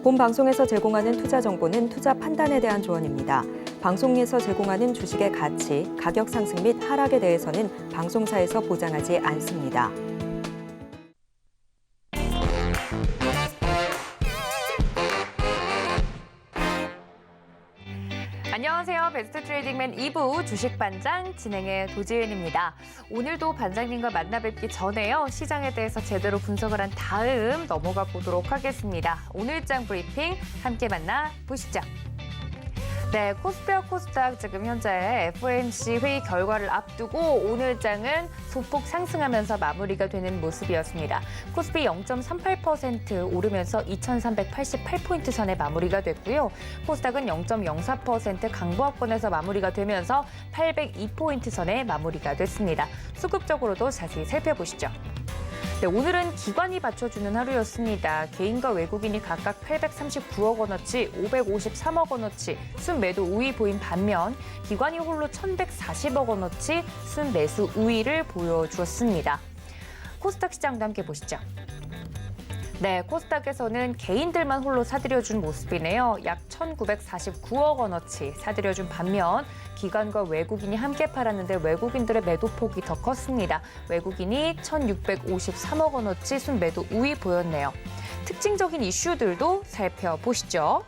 본 방송에서 제공하는 투자 정보는 투자 판단에 대한 조언입니다. 방송에서 제공하는 주식의 가치, 가격 상승 및 하락에 대해서는 방송사에서 보장하지 않습니다. 안녕하세요. 베스트 트레이딩맨 2부 주식반장 진행의 도지은입니다. 오늘도 반장님과 만나 뵙기 전에요. 시장에 대해서 제대로 분석을 한 다음 넘어가 보도록 하겠습니다. 오늘장 브리핑 함께 만나 보시죠. 네, 코스피와 코스닥 지금 현재 FOMC 회의 결과를 앞두고 오늘 장은 소폭 상승하면서 마무리가 되는 모습이었습니다. 코스피 0.38% 오르면서 2,388포인트 선에 마무리가 됐고요. 코스닥은 0.04% 강보합권에서 마무리가 되면서 802포인트 선에 마무리가 됐습니다. 수급적으로도 자세히 살펴보시죠. 네, 오늘은 기관이 받쳐주는 하루였습니다. 개인과 외국인이 각각 839억 원어치, 553억 원어치 순매도 우위 보인 반면 기관이 홀로 1,140억 원어치 순매수 우위를 보여주었습니다. 코스닥 시장도 함께 보시죠. 네, 코스닥에서는 개인들만 홀로 사들여준 모습이네요. 약 1,949억 원어치 사들여준 반면 기관과 외국인이 함께 팔았는데 외국인들의 매도폭이 더 컸습니다. 외국인이 1,653억 원어치 순매도 우위 보였네요. 특징적인 이슈들도 살펴보시죠.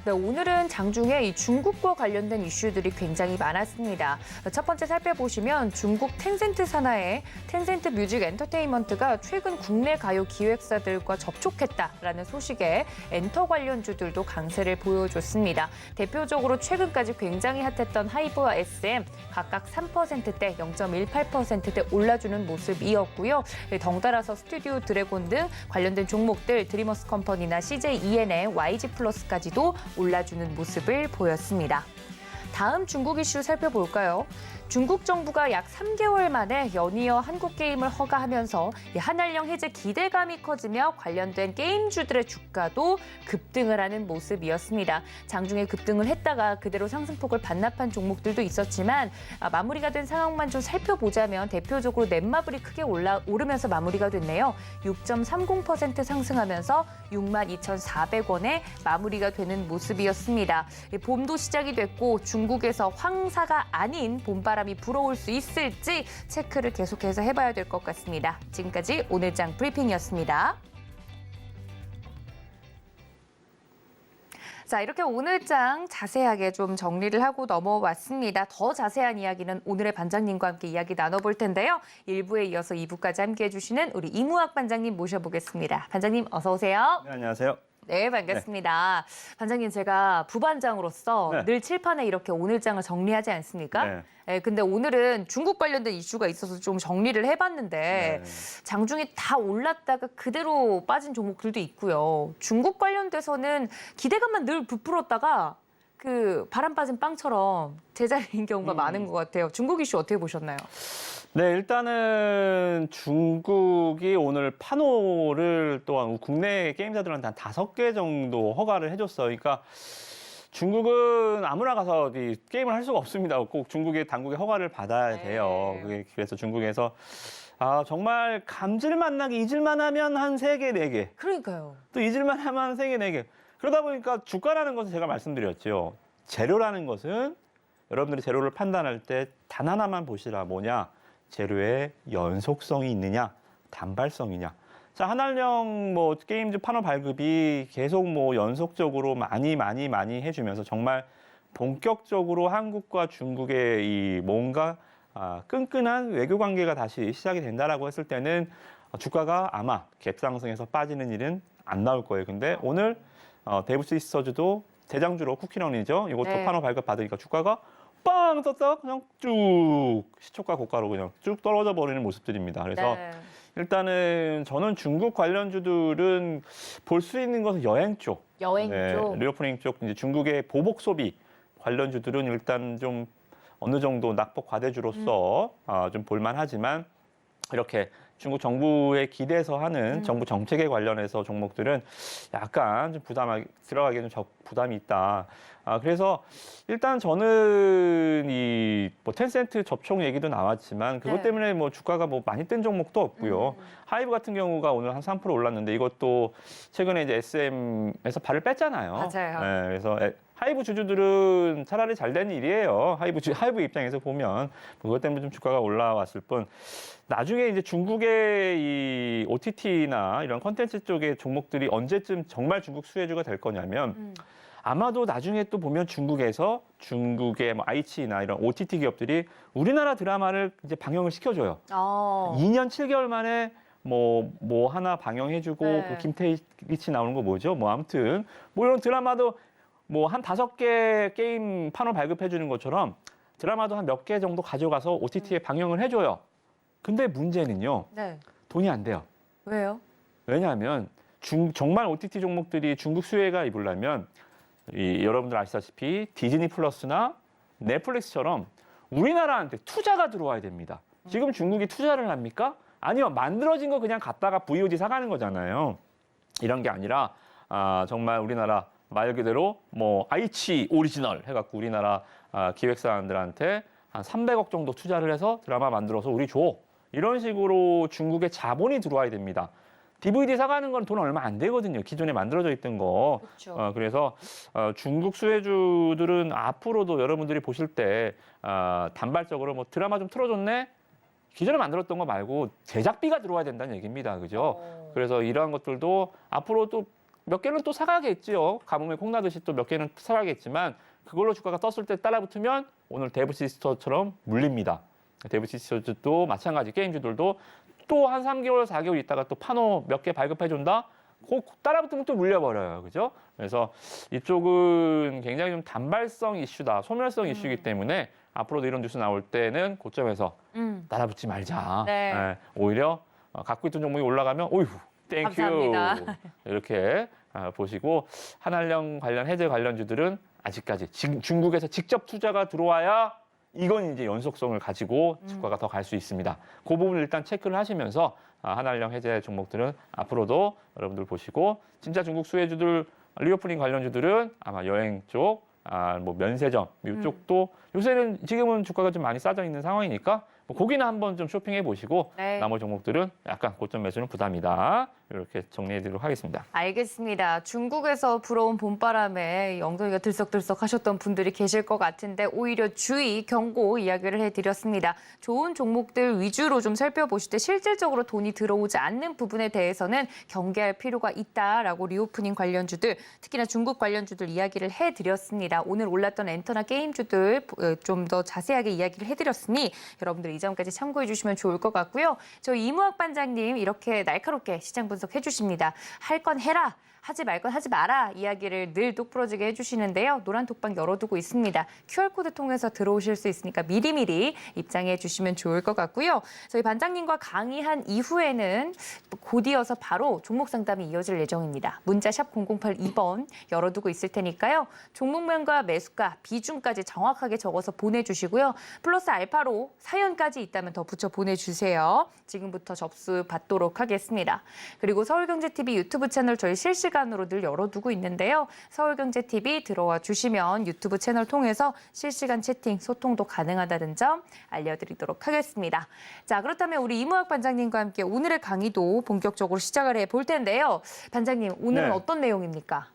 네, 오늘은 장중에 이 중국과 관련된 이슈들이 굉장히 많았습니다. 첫 번째 살펴보시면 중국 텐센트 산하의 텐센트 뮤직 엔터테인먼트가 최근 국내 가요 기획사들과 접촉했다라는 소식에 엔터 관련주들도 강세를 보여줬습니다. 대표적으로 최근까지 굉장히 핫했던 하이브와 SM 각각 3%대, 0.18%대 올라주는 모습이었고요. 덩달아서 스튜디오 드래곤 등 관련된 종목들 드리머스 컴퍼니나 CJ EN의 YG 플러스까지도 올라주는 모습을 보였습니다. 다음 중국 이슈 살펴볼까요? 중국 정부가 약 3개월 만에 연이어 한국 게임을 허가하면서 한알령 해제 기대감이 커지며 관련된 게임주들의 주가도 급등을 하는 모습이었습니다. 장중에 급등을 했다가 그대로 상승폭을 반납한 종목들도 있었지만 마무리가 된 상황만 좀 살펴보자면 대표적으로 넷마블이 크게 오르면서 마무리가 됐네요. 6.30% 상승하면서 62,400원에 마무리가 되는 모습이었습니다. 봄도 시작이 됐고 중국에서 황사가 아닌 봄바람이 불어올 수 있을지 체크를 계속해서 해봐야 될 것 같습니다. 지금까지 오늘장 브리핑이었습니다. 자, 이렇게 오늘장 자세하게 좀 정리를 하고 넘어왔습니다. 더 자세한 이야기는 오늘의 반장님과 함께 이야기 나눠볼 텐데요. 1부에 이어서 2부까지 함께해 주시는 우리 이무학 반장님 모셔보겠습니다. 반장님 어서 오세요. 네, 안녕하세요. 네, 반갑습니다. 반장님, 제가 부반장으로서 네. 늘 칠판에 이렇게 오늘장을 정리하지 않습니까? 네. 네, 근데 오늘은 중국 관련된 이슈가 있어서 좀 정리를 해봤는데 장중에 다 올랐다가 그대로 빠진 종목들도 있고요. 중국 관련돼서는 기대감만 늘 부풀었다가 그 바람 빠진 빵처럼 제자리인 경우가 많은 것 같아요. 중국 이슈 어떻게 보셨나요? 네, 일단은 중국이 오늘 파노를 또한 국내 게임사들한테 한 5개 정도 허가를 해줬어요. 그러니까 중국은 아무나 가서 이 게임을 할 수가 없습니다. 꼭 중국의 당국의 허가를 받아야 돼요. 그래서 중국에서 정말 감질만 나게 잊을만 하면 한 3개, 4개. 그러니까요. 또 잊을만 하면 한 3개, 4개. 그러다 보니까 주가라는 것은 제가 말씀드렸죠. 재료라는 것은 여러분들이 재료를 판단할 때 단 하나만 보시라. 뭐냐? 재료의 연속성이 있느냐, 단발성이냐. 자, 한알령 게임즈 판호 발급이 계속 연속적으로 많이 해주면서 정말 본격적으로 한국과 중국의 이 뭔가 끈끈한 외교 관계가 다시 시작이 된다라고 했을 때는 주가가 아마 갭상승해서 빠지는 일은 안 나올 거예요. 근데 오늘 데이브스 리서치도 대장주로 쿠키런이죠. 이것도 판호 발급 받으니까 주가가 빵 떴다 그냥 쭉 시초가 고가로 그냥 쭉 떨어져 버리는 모습들입니다. 그래서 일단은 저는 중국 관련주들은 볼 수 있는 것은 여행 쪽, 리오프닝 쪽, 이제 중국의 보복 소비 관련주들은 일단 좀 어느 정도 낙폭 과대주로서 좀 볼만하지만 이렇게 중국 정부에 기대서 하는 정부 정책에 관련해서 종목들은 약간 좀 들어가기에는 부담이 있다. 그래서 일단 저는 뭐 텐센트 접촉 얘기도 나왔지만 그것 네. 때문에 뭐 주가가 뭐 많이 뜬 종목도 없고요. 하이브 같은 경우가 오늘 한 3% 올랐는데 이것도 최근에 이제 SM에서 발을 뺐잖아요. 맞아요. 네, 그래서 하이브 주주들은 차라리 잘 된 일이에요. 하이브 입장에서 보면 그것 때문에 좀 주가가 올라왔을 뿐. 나중에 이제 중국의 이 OTT나 이런 콘텐츠 쪽의 종목들이 언제쯤 정말 중국 수혜주가 될 거냐면 아마도 나중에 또 보면 중국의 뭐 아이치나 이런 OTT 기업들이 우리나라 드라마를 이제 방영을 시켜줘요. 2년 7개월 만에 뭐 하나 방영해주고 네. 그 김태희치 나오는 거 뭐죠? 뭐 아무튼 뭐 이런 드라마도 뭐 한 5개 게임 판을 발급해 주는 것처럼 드라마도 한 몇 개 정도 가져가서 OTT에 방영을 해줘요. 근데 문제는요. 네. 돈이 안 돼요. 왜요? 왜냐하면 정말 OTT 종목들이 중국 수혜가 입으려면 여러분들 아시다시피 디즈니 플러스나 넷플릭스처럼 우리나라한테 투자가 들어와야 됩니다. 지금 중국이 투자를 합니까? 아니요. 만들어진 거 그냥 갖다가 VOD 사가는 거잖아요. 이런 게 아니라 정말 우리나라 말 그대로 뭐 아이치 오리지널 해갖고 우리나라 기획사들한테 한 300억 정도 투자를 해서 드라마 만들어서 우리 줘. 이런 식으로 중국에 자본이 들어와야 됩니다. DVD 사가는 건 돈 얼마 안 되거든요. 기존에 만들어져 있던 거. 그렇죠. 그래서 중국 수혜주들은 앞으로도 여러분들이 보실 때 단발적으로 뭐 드라마 좀 틀어줬네? 기존에 만들었던 거 말고 제작비가 들어와야 된다는 얘기입니다. 그죠? 그래서 이러한 것들도 앞으로 또 몇 개는 또 사가겠지요. 가뭄에 콩나듯이 또 몇 개는 사가겠지만 그걸로 주가가 떴을 때 따라붙으면 오늘 데브시스터처럼 물립니다. 데브시스터도 마찬가지 게임주들도 또 한 3개월, 4개월 있다가 또 판호 몇 개 발급해준다? 따라붙으면 또 물려버려요. 그죠? 그래서 이쪽은 굉장히 좀 단발성 이슈다. 소멸성 이슈이기 때문에 앞으로도 이런 뉴스 나올 때는 고점에서 따라붙지 말자. 네. 오히려 갖고 있던 종목이 올라가면 오휴, 땡큐. 감사합니다. 이렇게 보시고 한한령 관련 해제 관련주들은 아직까지 중국에서 직접 투자가 들어와야 이건 이제 연속성을 가지고 주가가 더 갈 수 있습니다. 그 부분 일단 체크를 하시면서 한한령 해제 종목들은 앞으로도 여러분들 보시고 진짜 중국 수혜주들 리오프닝 관련주들은 아마 여행 쪽, 뭐 면세점 이쪽도 요새는 지금은 주가가 좀 많이 싸져 있는 상황이니까 뭐 거기는 한번 좀 쇼핑해 보시고 네. 나머지 종목들은 약간 고점 매수는 부담이다. 이렇게 정리해드리도록 하겠습니다. 알겠습니다. 중국에서 불어온 봄바람에 엉덩이가 들썩들썩 하셨던 분들이 계실 것 같은데 오히려 주의, 경고 이야기를 해드렸습니다. 좋은 종목들 위주로 좀 살펴보실 때 실질적으로 돈이 들어오지 않는 부분에 대해서는 경계할 필요가 있다라고 리오프닝 관련주들, 특히나 중국 관련주들 이야기를 해드렸습니다. 오늘 올랐던 엔터나 게임주들 좀 더 자세하게 이야기를 해드렸으니 여러분들 이 점까지 참고해 주시면 좋을 것 같고요. 저희 이무학 반장님 이렇게 날카롭게 시장 분석해 주십니다. 할 건 해라. 하지 말 건 하지 마라 이야기를 늘 똑부러지게 해주시는데요. 노란 톡방 열어두고 있습니다. QR코드 통해서 들어오실 수 있으니까 미리미리 입장해 주시면 좋을 것 같고요. 저희 반장님과 강의한 이후에는 곧이어서 바로 종목 상담이 이어질 예정입니다. 문자 샵 0082번 열어두고 있을 테니까요. 종목명과 매수가, 비중까지 정확하게 적어서 보내주시고요. 플러스 알파로 사연까지 있다면 더 붙여 보내주세요. 지금부터 접수 받도록 하겠습니다. 그리고 서울경제TV 유튜브 채널 저희 실시간으로 늘 열어두고 있는데요. 서울경제TV 들어와 주시면 유튜브 채널 통해서 실시간 채팅, 소통도 가능하다는 점 알려드리도록 하겠습니다. 자, 그렇다면 우리 이무학 반장님과 함께 오늘의 강의도 본격적으로 시작을 해볼 텐데요. 반장님, 오늘은 네. 어떤 내용입니까?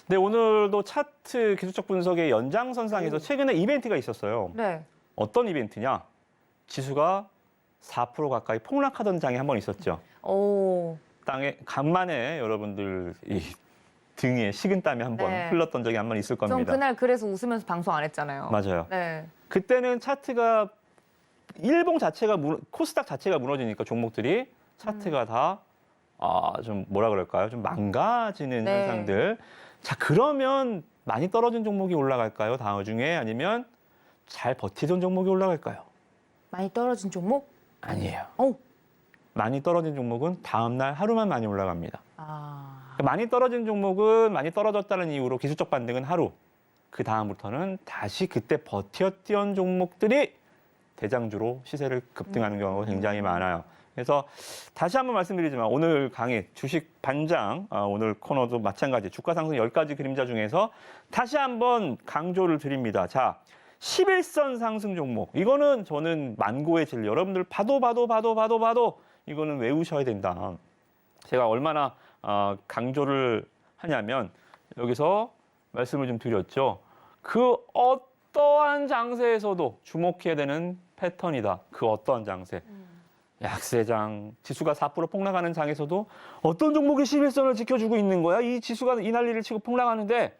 네, 오늘도 차트 기술적 분석의 연장선상에서 최근에 이벤트가 있었어요. 네. 어떤 이벤트냐? 지수가 4% 가까이 폭락하던 장이 한 번 있었죠. 오. 땅에 간만에 여러분들 이 등에 식은땀이 한 번 네. 흘렀던 적이 한 번 있을 전 겁니다. 그날 그래서 웃으면서 방송 안 했잖아요. 맞아요. 네. 그때는 차트가 일봉 자체가 코스닥 자체가 무너지니까 종목들이 차트가 다 좀 뭐라 그럴까요? 좀 망가지는 네. 현상들. 자, 그러면 많이 떨어진 종목이 올라갈까요? 다음 중에 아니면 잘 버티던 종목이 올라갈까요? 많이 떨어진 종목? 아니에요. 오. 많이 떨어진 종목은 다음 날 하루만 많이 올라갑니다. 아. 많이 떨어진 종목은 많이 떨어졌다는 이유로 기술적 반등은 하루. 그 다음부터는 다시 그때 버텼던 종목들이 대장주로 시세를 급등하는 경우가 굉장히 많아요. 그래서 다시 한번 말씀드리지만 오늘 강의 주식 반장 오늘 코너도 마찬가지 주가 상승 10가지 그림자 중에서 다시 한번 강조를 드립니다. 자, 11선 상승 종목. 이거는 저는 만고의 진리. 여러분들 봐도 이거는 외우셔야 된다. 제가 얼마나 강조를 하냐면 여기서 말씀을 좀 드렸죠. 그 어떠한 장세에서도 주목해야 되는 패턴이다. 그 어떠한 장세. 약세장, 지수가 4% 폭락하는 장에서도 어떤 종목이 11선을 지켜주고 있는 거야? 이 지수가 이 난리를 치고 폭락하는데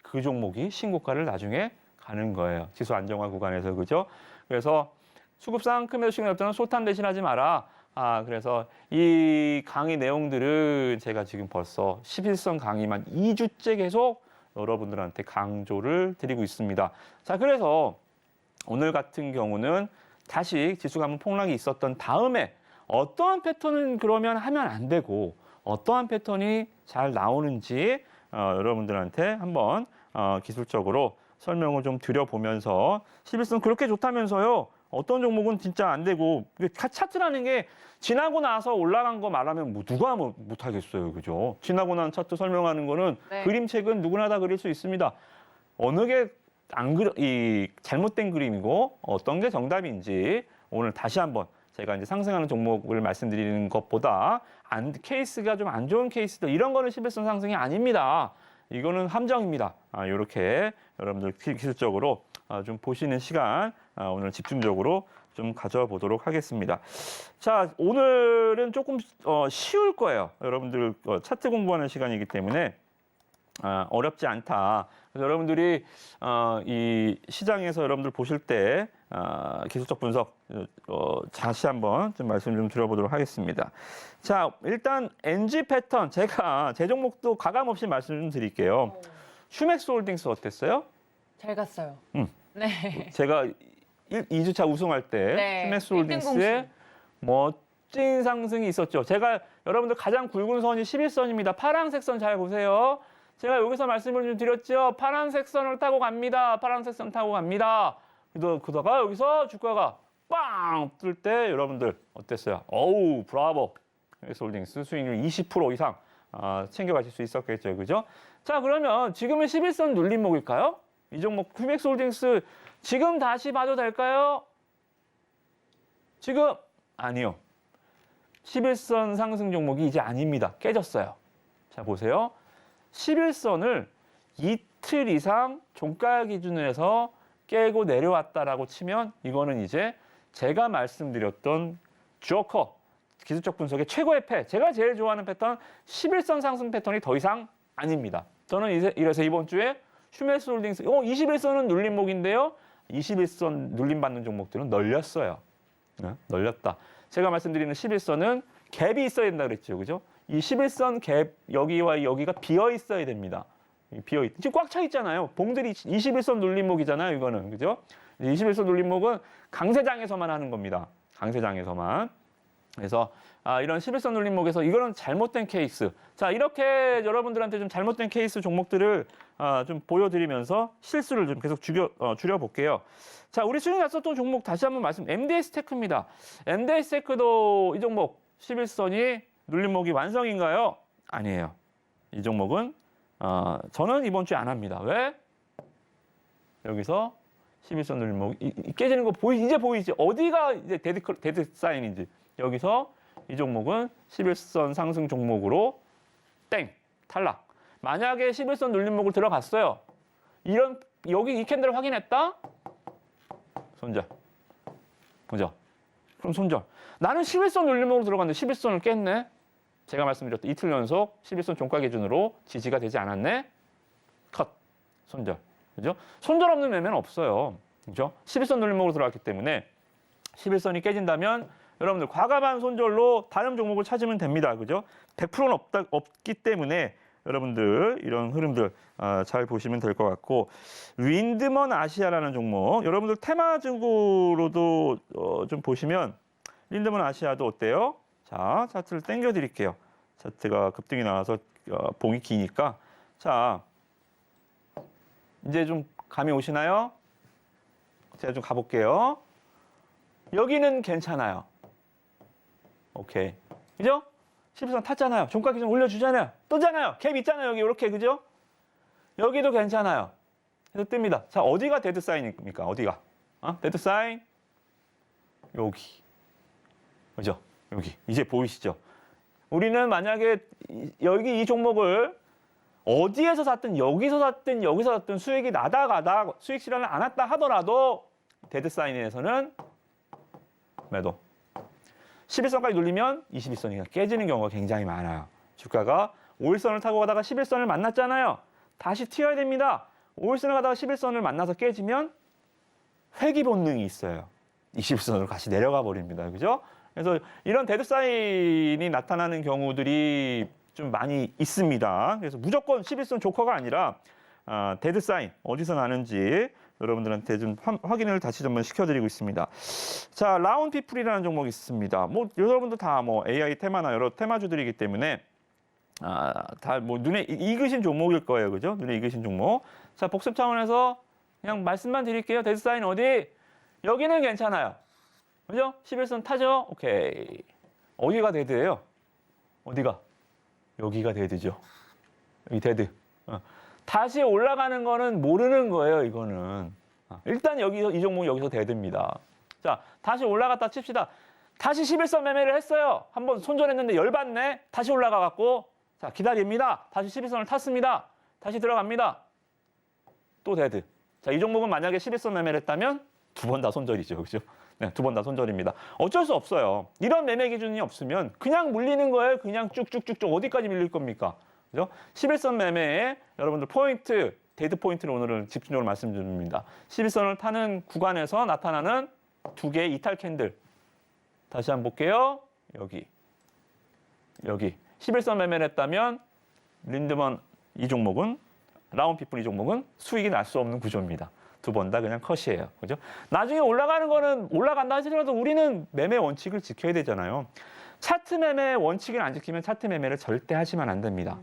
그 종목이 신고가를 나중에 가는 거예요. 지수 안정화 구간에서, 그죠? 그래서 수급상 큰 매수식이 없다면 소탄 대신하지 마라. 그래서 이 강의 내용들은 제가 지금 벌써 11선 강의만 2주째 계속 여러분들한테 강조를 드리고 있습니다. 자, 그래서 오늘 같은 경우는 다시 지수가 한번 폭락이 있었던 다음에 어떠한 패턴은 그러면 하면 안 되고 어떠한 패턴이 잘 나오는지 여러분들한테 한번 기술적으로 설명을 좀 드려보면서 11선 그렇게 좋다면서요. 어떤 종목은 진짜 안 되고 차트라는 게 지나고 나서 올라간 거 말하면 누가 못하겠어요. 그죠? 지나고 난 차트 설명하는 거는 네. 그림책은 누구나 다 그릴 수 있습니다. 어느 게 잘못된 그림이고 어떤 게 정답인지 오늘 다시 한번 제가 이제 상승하는 종목을 말씀드리는 것보다 케이스가 좀 안 좋은 케이스들 이런 거는 11선 상승이 아닙니다. 이거는 함정입니다. 이렇게 여러분들 기술적으로 좀 보시는 시간 오늘 집중적으로 좀 가져보도록 하겠습니다. 자, 오늘은 조금 쉬울 거예요. 여러분들 차트 공부하는 시간이기 때문에 어렵지 않다. 그래서 여러분들이 이 시장에서 여러분들 보실 때 기술적 분석 다시 한번 좀 말씀 좀 드려보도록 하겠습니다. 자, 일단 NG 패턴 제가 제 종목도 가감 없이 말씀 좀 드릴게요. 슈맥스 홀딩스 어땠어요? 잘 갔어요. 네. 제가 2주차 우승할 때 네, 슈맥스 1등 홀딩스에 멋진 상승이 있었죠. 제가 여러분들 가장 굵은 선이 11선입니다. 파란색 선 잘 보세요. 제가 여기서 말씀을 좀 드렸죠. 파란색 선을 타고 갑니다. 파란색 선 타고 갑니다. 그러다가 여기서 주가가 빵 뜰 때 여러분들 어땠어요? 어우, 브라보. 슈맥스 홀딩스 수익률 20% 이상 챙겨가실 수 있었겠죠. 그죠? 자, 그러면 지금은 11선 눌림목일까요? 이 종목 슈맥스 홀딩스 지금 다시 봐도 될까요? 지금 아니요. 11선 상승 종목이 이제 아닙니다. 깨졌어요. 자, 보세요. 11선을 이틀 이상 종가 기준으로 해서 깨고 내려왔다라고 치면 이거는 이제 제가 말씀드렸던 조커 기술적 분석의 최고의 제가 제일 좋아하는 패턴 11선 상승 패턴이 더 이상 아닙니다. 저는 이래서 이번 주에 슈맥스 홀딩스 21선은 눌림목인데요. 21선 눌림받는 종목들은 널렸어요. 널렸다. 제가 말씀드리는 11선은 갭이 있어야 된다 그랬죠. 그죠? 이 11선 갭 여기와 여기가 비어 있어야 됩니다. 지금 꽉 차 있잖아요. 봉들이 21선 눌림목이잖아요. 이거는. 그죠? 21선 눌림목은 강세장에서만 하는 겁니다. 강세장에서만. 그래서 이런 11선 눌림목에서 이거는 잘못된 케이스. 자, 이렇게 여러분들한테 좀 잘못된 케이스 종목들을 좀 보여드리면서 실수를 좀 계속 줄여볼게요. 자, 우리 수익 났었던 종목 다시 한번 MDS 테크입니다. MDS 테크도 이 종목 11선이 눌림목이 완성인가요? 아니에요. 이 종목은 저는 이번 주에 안 합니다. 왜? 여기서 11선 눌림목 깨지는 거 이제 보이지? 어디가 이제 데드 사인인지. 여기서 이 종목은 11선 상승 종목으로 땡! 탈락. 만약에 11선 눌림목을 들어갔어요. 여기 이 캔들을 확인했다? 손절. 그죠? 그럼 손절. 나는 11선 눌림목으로 들어갔는데 11선을 깼네? 제가 말씀드렸던 이틀 연속 11선 종가 기준으로 지지가 되지 않았네? 컷. 손절. 그죠? 손절 없는 매매는 없어요. 그죠? 11선 눌림목으로 들어갔기 때문에 11선이 깨진다면 여러분들 과감한 손절로 다른 종목을 찾으면 됩니다. 그죠? 100%는 없기 때문에 여러분들 이런 흐름들 잘 보시면 될 것 같고 윈드먼 아시아라는 종목 여러분들 테마주로도 좀 보시면 윈드먼 아시아도 어때요? 자, 차트를 당겨 드릴게요. 차트가 급등이 나와서 봉이 기니까 자 이제 좀 감이 오시나요? 제가 좀 가볼게요. 여기는 괜찮아요. 오케이. 그죠? 11선 탔잖아요. 종가 기준 올려주잖아요. 뜨잖아요. 갭 있잖아요. 여기 이렇게. 그죠? 여기도 괜찮아요. 그래서 뜹니다. 자, 어디가 데드 사인입니까? 어디가? 데드 사인. 여기. 그죠? 여기. 이제 보이시죠? 우리는 만약에 여기 이 종목을 어디에서 샀든 여기서 샀든 여기서 샀든 수익이 나다가다 수익 실현을 안 했다 하더라도 데드 사인에서는 매도. 11선까지 눌리면 21선이 깨지는 경우가 굉장히 많아요. 주가가 5일선을 타고 가다가 11선을 만났잖아요. 다시 튀어야 됩니다. 5일선을 가다가 11선을 만나서 깨지면 회귀 본능이 있어요. 21선으로 다시 내려가 버립니다. 그죠? 그래서 이런 데드 사인이 나타나는 경우들이 좀 많이 있습니다. 그래서 무조건 11선 조커가 아니라 데드 사인 어디서 나는지 여러분들한테 좀 확인을 다시 좀 시켜드리고 있습니다. 자, 라운 피플이라는 종목이 있습니다. 뭐 여러분들 다 뭐 AI 테마나 여러 테마주들이기 때문에 다 뭐 눈에 익으신 종목일 거예요, 그죠? 눈에 익으신 종목. 자, 복습 차원에서 그냥 말씀만 드릴게요. 데드 사인 어디? 여기는 괜찮아요. 그죠? 11선 타죠? 오케이. 어디가 데드예요? 어디가? 여기가 데드죠. 여기 데드. 다시 올라가는 거는 모르는 거예요, 이거는. 일단 여기서 이 종목 여기서 데드입니다. 자, 다시 올라갔다 칩시다. 다시 11선 매매를 했어요. 한번 손절했는데 열받네. 다시 올라가 갖고 자, 기다립니다. 다시 11선을 탔습니다. 다시 들어갑니다. 또 데드. 자, 이 종목은 만약에 11선 매매를 했다면 두 번 다 손절이죠. 그죠? 네, 두 번 다 손절입니다. 어쩔 수 없어요. 이런 매매 기준이 없으면 그냥 물리는 거예요. 그냥 쭉쭉쭉쭉 어디까지 밀릴 겁니까? 그죠? 11선 매매에 여러분들 포인트, 데드 포인트를 오늘은 집중적으로 말씀드립니다. 11선을 타는 구간에서 나타나는 두 개의 이탈 캔들. 다시 한번 볼게요. 여기. 11선 매매를 했다면 린드먼 이 종목은 라운피플 이 종목은 수익이 날 수 없는 구조입니다. 두 번 다 그냥 컷이에요. 그죠? 나중에 올라가는 거는 올라간다 하더라도 우리는 매매 원칙을 지켜야 되잖아요. 차트 매매 원칙을 안 지키면 차트 매매를 절대 하시면 안 됩니다.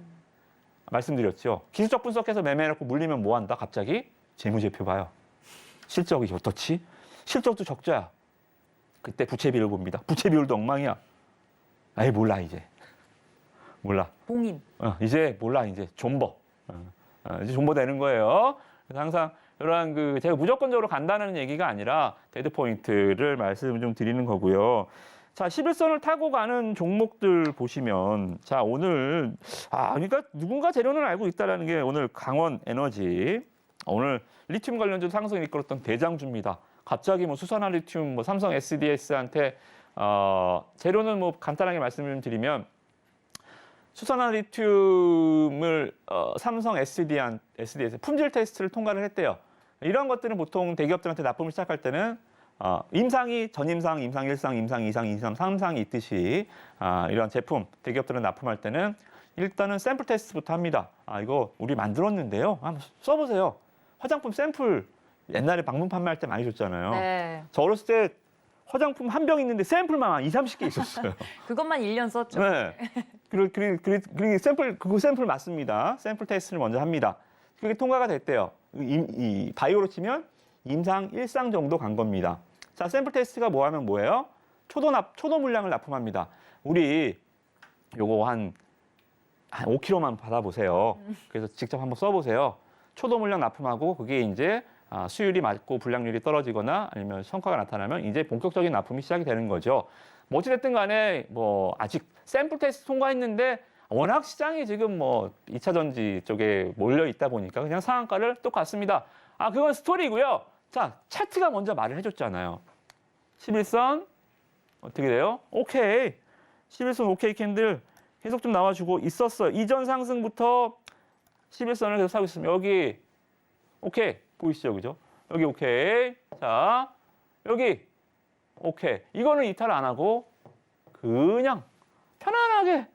말씀드렸죠. 기술적 분석해서 매매해놓고 물리면 뭐 한다? 갑자기 재무제표 봐요. 실적이 어떻지? 실적도 적자야. 그때 부채 비율 봅니다. 부채 비율도 엉망이야. 아예 몰라 이제. 몰라. 봉인. 이제 몰라 이제 존버. 이제 존버 되는 거예요. 그래서 항상 이러한 제가 무조건적으로 간다는 얘기가 아니라 데드 포인트를 말씀 좀 드리는 거고요. 자, 11선을 타고 가는 종목들 보시면 자, 오늘 그러니까 누군가 재료는 알고 있다라는 게 오늘 강원 에너지 오늘 리튬 관련주 상승을 이끌었던 대장주입니다. 갑자기 뭐 수산화 리튬, 뭐 삼성 SDS한테 재료는 뭐 간단하게 말씀을 드리면 수산화 리튬을 삼성 SDS 품질 테스트를 통과를 했대요. 이런 것들은 보통 대기업들한테 납품을 시작할 때는 임상이 전임상, 임상 1상, 임상 2상, 임상 3상이 있듯이 이런 제품 대기업들은 납품할 때는 일단은 샘플 테스트부터 합니다. 이거 우리 만들었는데요. 한번 써보세요. 화장품 샘플 옛날에 방문 판매할 때 많이 줬잖아요. 네. 저 어렸을 때 화장품 한 병 있는데 샘플만 한 20, 30개 있었어요. 그것만 1년 썼죠. 네. 그리고 샘플 맞습니다. 샘플 테스트를 먼저 합니다. 그게 통과가 됐대요. 이 바이오로 치면 임상 1상 정도 간 겁니다. 자, 샘플 테스트가 뭐 하면 뭐예요? 초도 물량을 납품합니다. 우리 요거 한 5kg만 받아보세요. 그래서 직접 한번 써보세요. 초도 물량 납품하고 그게 이제 수율이 맞고 불량률이 떨어지거나 아니면 성과가 나타나면 이제 본격적인 납품이 시작이 되는 거죠. 뭐 어찌됐든 간에 뭐 아직 샘플 테스트 통과했는데 워낙 시장이 지금 뭐 2차 전지 쪽에 몰려 있다 보니까 그냥 상한가를 또 갔습니다. 그건 스토리고요. 자, 차트가 먼저 말을 해줬잖아요. 11선 어떻게 돼요? 오케이. 11선 오케이 캔들 계속 좀 나와주고 있었어요. 이전 상승부터 11선을 계속 사고 있으면 여기 오케이. 보이시죠? 그죠? 여기 오케이. 자, 여기 오케이. 이거는 이탈 안 하고 그냥 편안하게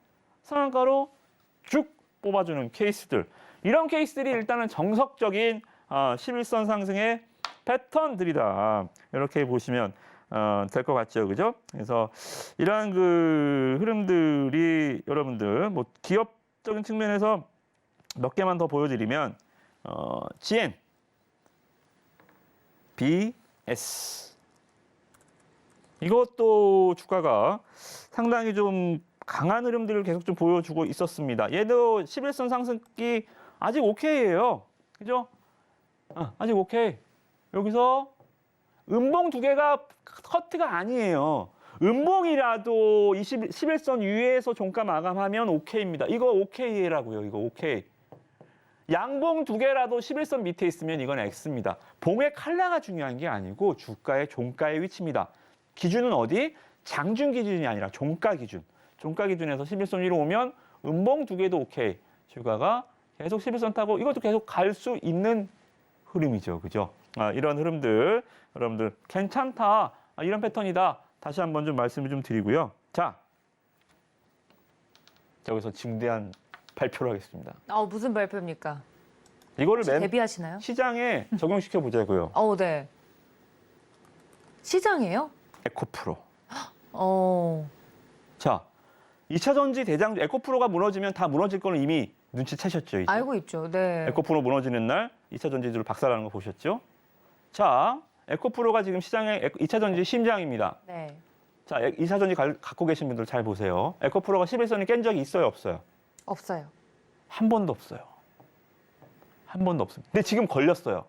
상한가로 쭉 뽑아주는 케이스들. 이런 케이스들이 일단은 정석적인 11선 상승의 패턴들이다. 이렇게 보시면 될 것 같죠. 그죠? 그래서 이러한 흐름들이 여러분들 뭐 기업적인 측면에서 몇 개만 더 보여드리면 GN BS 이것도 주가가 상당히 좀 강한 흐름들을 계속 좀 보여주고 있었습니다. 얘도 11선 상승기 아직 오케이예요. 그죠? 아직 오케이. 여기서 음봉 두 개가 커트가 아니에요. 음봉이라도 11선 위에서 종가 마감하면 오케이입니다. 이거 오케이라고요. 이거 오케이. 양봉 두 개라도 11선 밑에 있으면 이건 X입니다. 봉의 칼라가 중요한 게 아니고 주가의 종가의 위치입니다. 기준은 어디? 장중 기준이 아니라 종가 기준. 종가 기준에서 11선 위로 오면 음봉 두 개도 오케이. 주가가 계속 11선 타고 이것도 계속 갈 수 있는 흐름이죠. 그죠? 이런 흐름들 여러분들 괜찮다. 이런 패턴이다. 다시 한번 좀 말씀을 좀 드리고요. 자, 여기서 중대한 발표를 하겠습니다. 무슨 발표입니까? 이거를 대비하시나요? 시장에 적용시켜 보자고요. 네. 시장이에요? 에코프로. 어. 자, 2차 전지 대장주 에코프로가 무너지면 다 무너질 거는 이미 눈치채셨죠. 이제. 알고 있죠. 네. 에코프로 무너지는 날 2차 전지주를 박살나는 거 보셨죠? 자, 에코프로가 지금 시장의 2차 전지 심장입니다. 네. 자, 2차 전지 갖고 계신 분들 잘 보세요. 에코프로가 11선이 깬 적이 있어요, 없어요? 없어요. 한 번도 없어요. 한 번도 없습니다. 근데 지금 걸렸어요.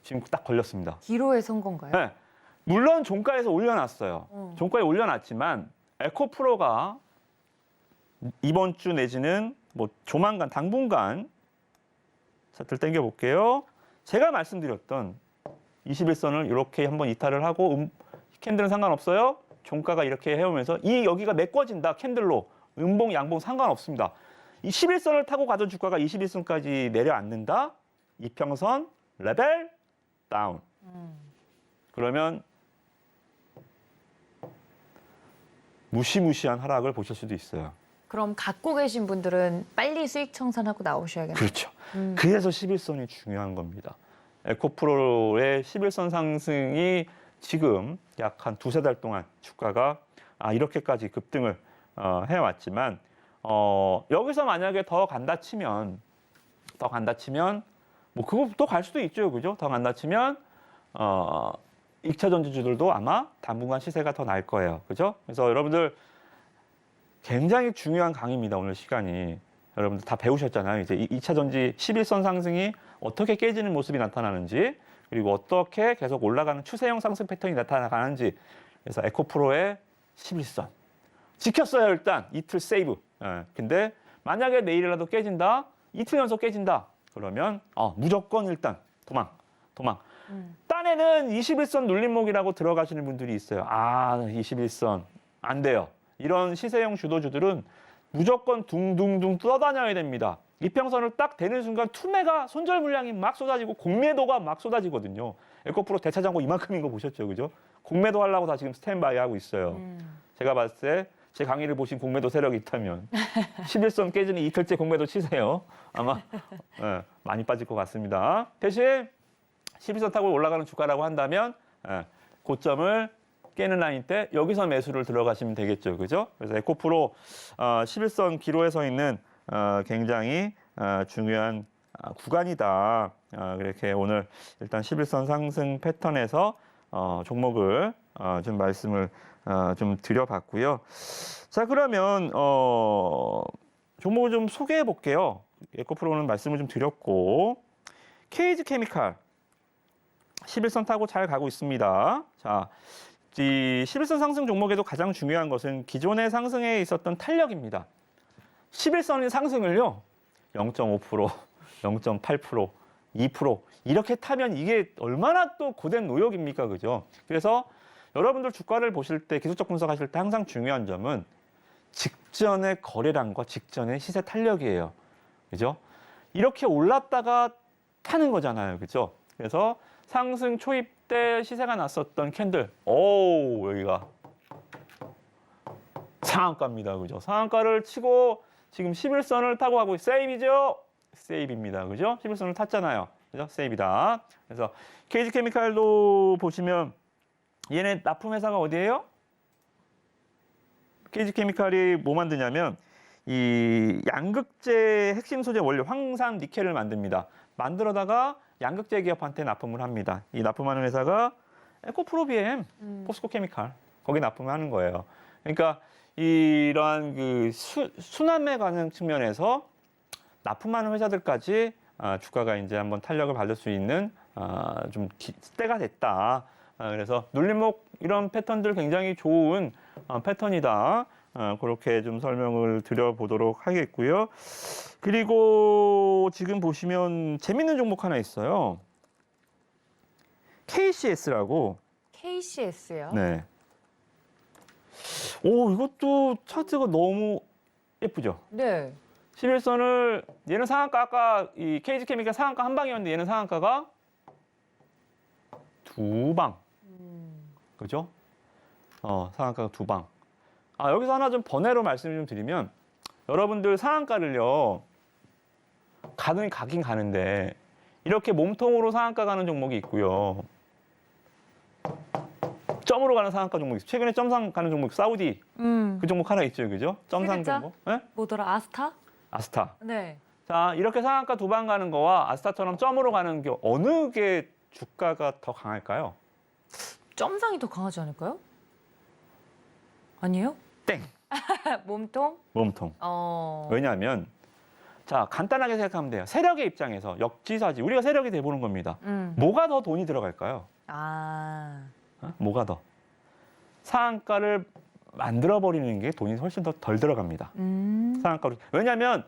지금 딱 걸렸습니다. 기로에 선 건가요? 네. 물론 종가에서 올려놨어요. 종가에 올려놨지만 에코프로가 이번 주 내지는 뭐 조만간 당분간 차트를 당겨 볼게요. 제가 말씀드렸던 21선을 이렇게 한번 이탈을 하고 캔들은 상관없어요. 종가가 이렇게 해오면서 여기가 메꿔진다. 캔들로 음봉 양봉 상관없습니다. 이 11선을 타고 가던 주가가 21선까지 내려앉는다. 이평선 레벨 다운. 그러면 무시무시한 하락을 보실 수도 있어요. 그럼 갖고 계신 분들은 빨리 수익 청산하고 나오셔야겠네요. 그렇죠. 그래서 11선이 중요한 겁니다. 에코프로의 11선 상승이 지금 약 한 두세 달 동안 주가가 이렇게까지 급등을 해왔지만 여기서 만약에 더 간다 치면 뭐 그거 또 갈 수도 있죠. 그죠? 더 간다 치면 2차 전지주들도 아마 당분간 시세가 더 날 거예요. 그죠? 그래서 여러분들 굉장히 중요한 강의입니다. 오늘 시간이. 여러분들 다 배우셨잖아요. 이제 2차 전지 11선 상승이 어떻게 깨지는 모습이 나타나는지 그리고 어떻게 계속 올라가는 추세형 상승 패턴이 나타나가는지. 그래서 에코프로의 11선. 지켰어요. 일단 이틀 세이브. 근데 만약에 내일이라도 깨진다. 이틀 연속 깨진다. 그러면 무조건 일단 도망. 딴에는 21선 눌림목이라고 들어가시는 분들이 있어요. 21선 안 돼요. 이런 시세형 주도주들은 무조건 둥둥둥 떠다녀야 됩니다. 이평선을 딱 대는 순간 투매가 손절 물량이 막 쏟아지고 공매도가 막 쏟아지거든요. 에코프로 대차장고 이만큼인 거 보셨죠, 그죠? 공매도 하려고 다 지금 스탠바이 하고 있어요. 제가 봤을 때 제 강의를 보신 공매도 세력이 있다면 11선 깨지는 이틀째 공매도 치세요. 아마 많이 빠질 것 같습니다. 대신 11선 타고 올라가는 주가라고 한다면 고점을 깨는 라인 때 여기서 매수를 들어가시면 되겠죠. 그죠? 그래서 에코프로 11선 기로에 서 있는 굉장히 중요한 구간이다. 그렇게 오늘 일단 11선 상승 패턴에서 종목을 좀 말씀을 좀 드려봤고요. 자, 그러면 종목을 좀 소개해 볼게요. 에코프로는 말씀을 좀 드렸고 KG 케미칼 11선 타고 잘 가고 있습니다. 자, 이 11선 상승 종목에도 가장 중요한 것은 기존의 상승에 있었던 탄력입니다. 11선의 상승을요, 0.5%, 0.8%, 2% 이렇게 타면 이게 얼마나 또 고된 노역입니까? 그죠? 그래서 여러분들 주가를 보실 때, 기술적 분석하실 때 항상 중요한 점은 직전의 거래량과 직전의 시세 탄력이에요. 그죠? 이렇게 올랐다가 타는 거잖아요. 그죠? 그래서 상승 초입 때 시세가 났었던 캔들, 여기가 상한가입니다. 그죠? 상한가를 치고 지금 11선을 타고 가고 세이브이죠? 세이브입니다. 그죠? 11선을 탔잖아요. 그죠? 세이브이다. 그래서 KG케미칼도 보시면 얘네 납품 회사가 어디예요? KG케미칼이 뭐 만드냐면 이 양극재 핵심 소재 원료 황산 니켈을 만듭니다. 만들어다가 양극재 기업한테 납품을 합니다. 이 납품하는 회사가 에코프로 BM, 포스코 케미칼. 거기 납품하는 거예요. 그러니까 이러한 그 순환매 가능 측면에서 납품하는 회사들까지 주가가 이제 한번 탄력을 받을 수 있는 좀 때가 됐다. 그래서 눌림목 이런 패턴들 굉장히 좋은 패턴이다. 그렇게 좀 설명을 드려보도록 하겠고요. 그리고 지금 보시면 재밌는 종목 하나 있어요. KCS라고. KCS요? 네. 오, 이것도 차트가 너무 예쁘죠? 네. 11선을 얘는 상한가 아까 이 KG케미칼 상한가 한 방이었는데 얘는 상한가가 두 방. 그죠? 상한가가 두 방. 여기서 하나 좀 번외로 말씀을 좀 드리면 여러분들 상한가를요. 가긴 가는데 이렇게 몸통으로 상한가 가는 종목이 있고요. 점으로 가는 상한가 종목이 있어요. 최근에 점상 가는 종목 사우디 그 종목 하나 있죠. 그죠? 점상 글자? 종목. 네? 뭐더라? 아스타? 아스타. 네. 자, 이렇게 상한가 두 방 가는 거와 아스타처럼 점으로 가는 게 어느 게 주가가 더 강할까요? 점상이 더 강하지 않을까요? 아니에요? 땡. 몸통? 몸통. 왜냐하면 자, 간단하게 생각하면 돼요. 세력의 입장에서 역지사지. 우리가 세력이 돼보는 겁니다. 뭐가 더 돈이 들어갈까요? 뭐가 더? 상한가를 만들어버리는 게 돈이 훨씬 더 덜 들어갑니다. 상한가로. 왜냐하면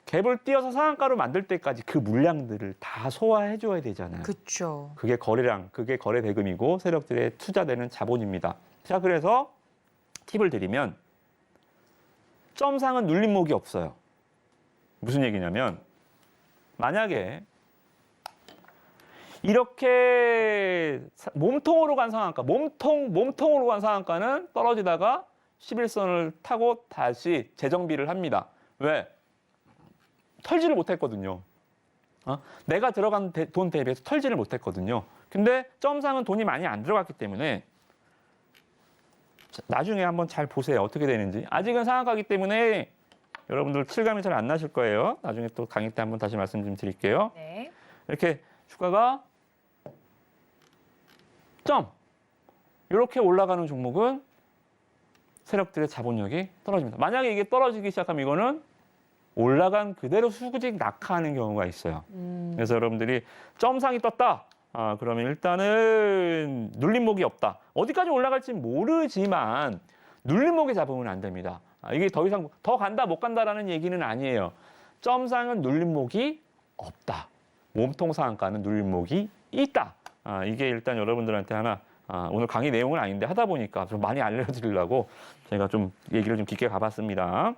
갭을 띄어서 상한가로 만들 때까지 그 물량들을 다 소화해줘야 되잖아요. 그렇죠. 그게 거래량, 그게 거래 대금이고 세력들의 투자되는 자본입니다. 자, 그래서 팁을 드리면 점상은 눌림목이 없어요. 무슨 얘기냐면 만약에 이렇게 몸통으로 간 상한가, 몸통으로 간 상한가는 떨어지다가 11선을 타고 다시 재정비를 합니다. 왜? 털지를 못했거든요. 내가 들어간 돈 대비해서 털지를 못했거든요. 근데 점상은 돈이 많이 안 들어갔기 때문에 나중에 한번 잘 보세요. 어떻게 되는지. 아직은 상한가기 때문에 여러분들 실감이 잘 안 나실 거예요. 나중에 또 강의 때 한번 다시 말씀 좀 드릴게요. 네. 이렇게 주가가 이렇게 올라가는 종목은 세력들의 자본력이 떨어집니다. 만약에 이게 떨어지기 시작하면 이거는 올라간 그대로 수직 낙하하는 경우가 있어요. 그래서 여러분들이 점상이 떴다. 그러면 일단은 눌림목이 없다. 어디까지 올라갈지 모르지만 눌림목에 잡으면 안 됩니다. 이게 더 이상 더 간다 못 간다라는 얘기는 아니에요. 점상은 눌림목이 없다. 몸통 상한가는 눌림목이 있다. 이게 일단 여러분들한테 하나 오늘 강의 내용은 아닌데 하다 보니까 좀 많이 알려드리려고 제가 좀 얘기를 좀 깊게 가봤습니다.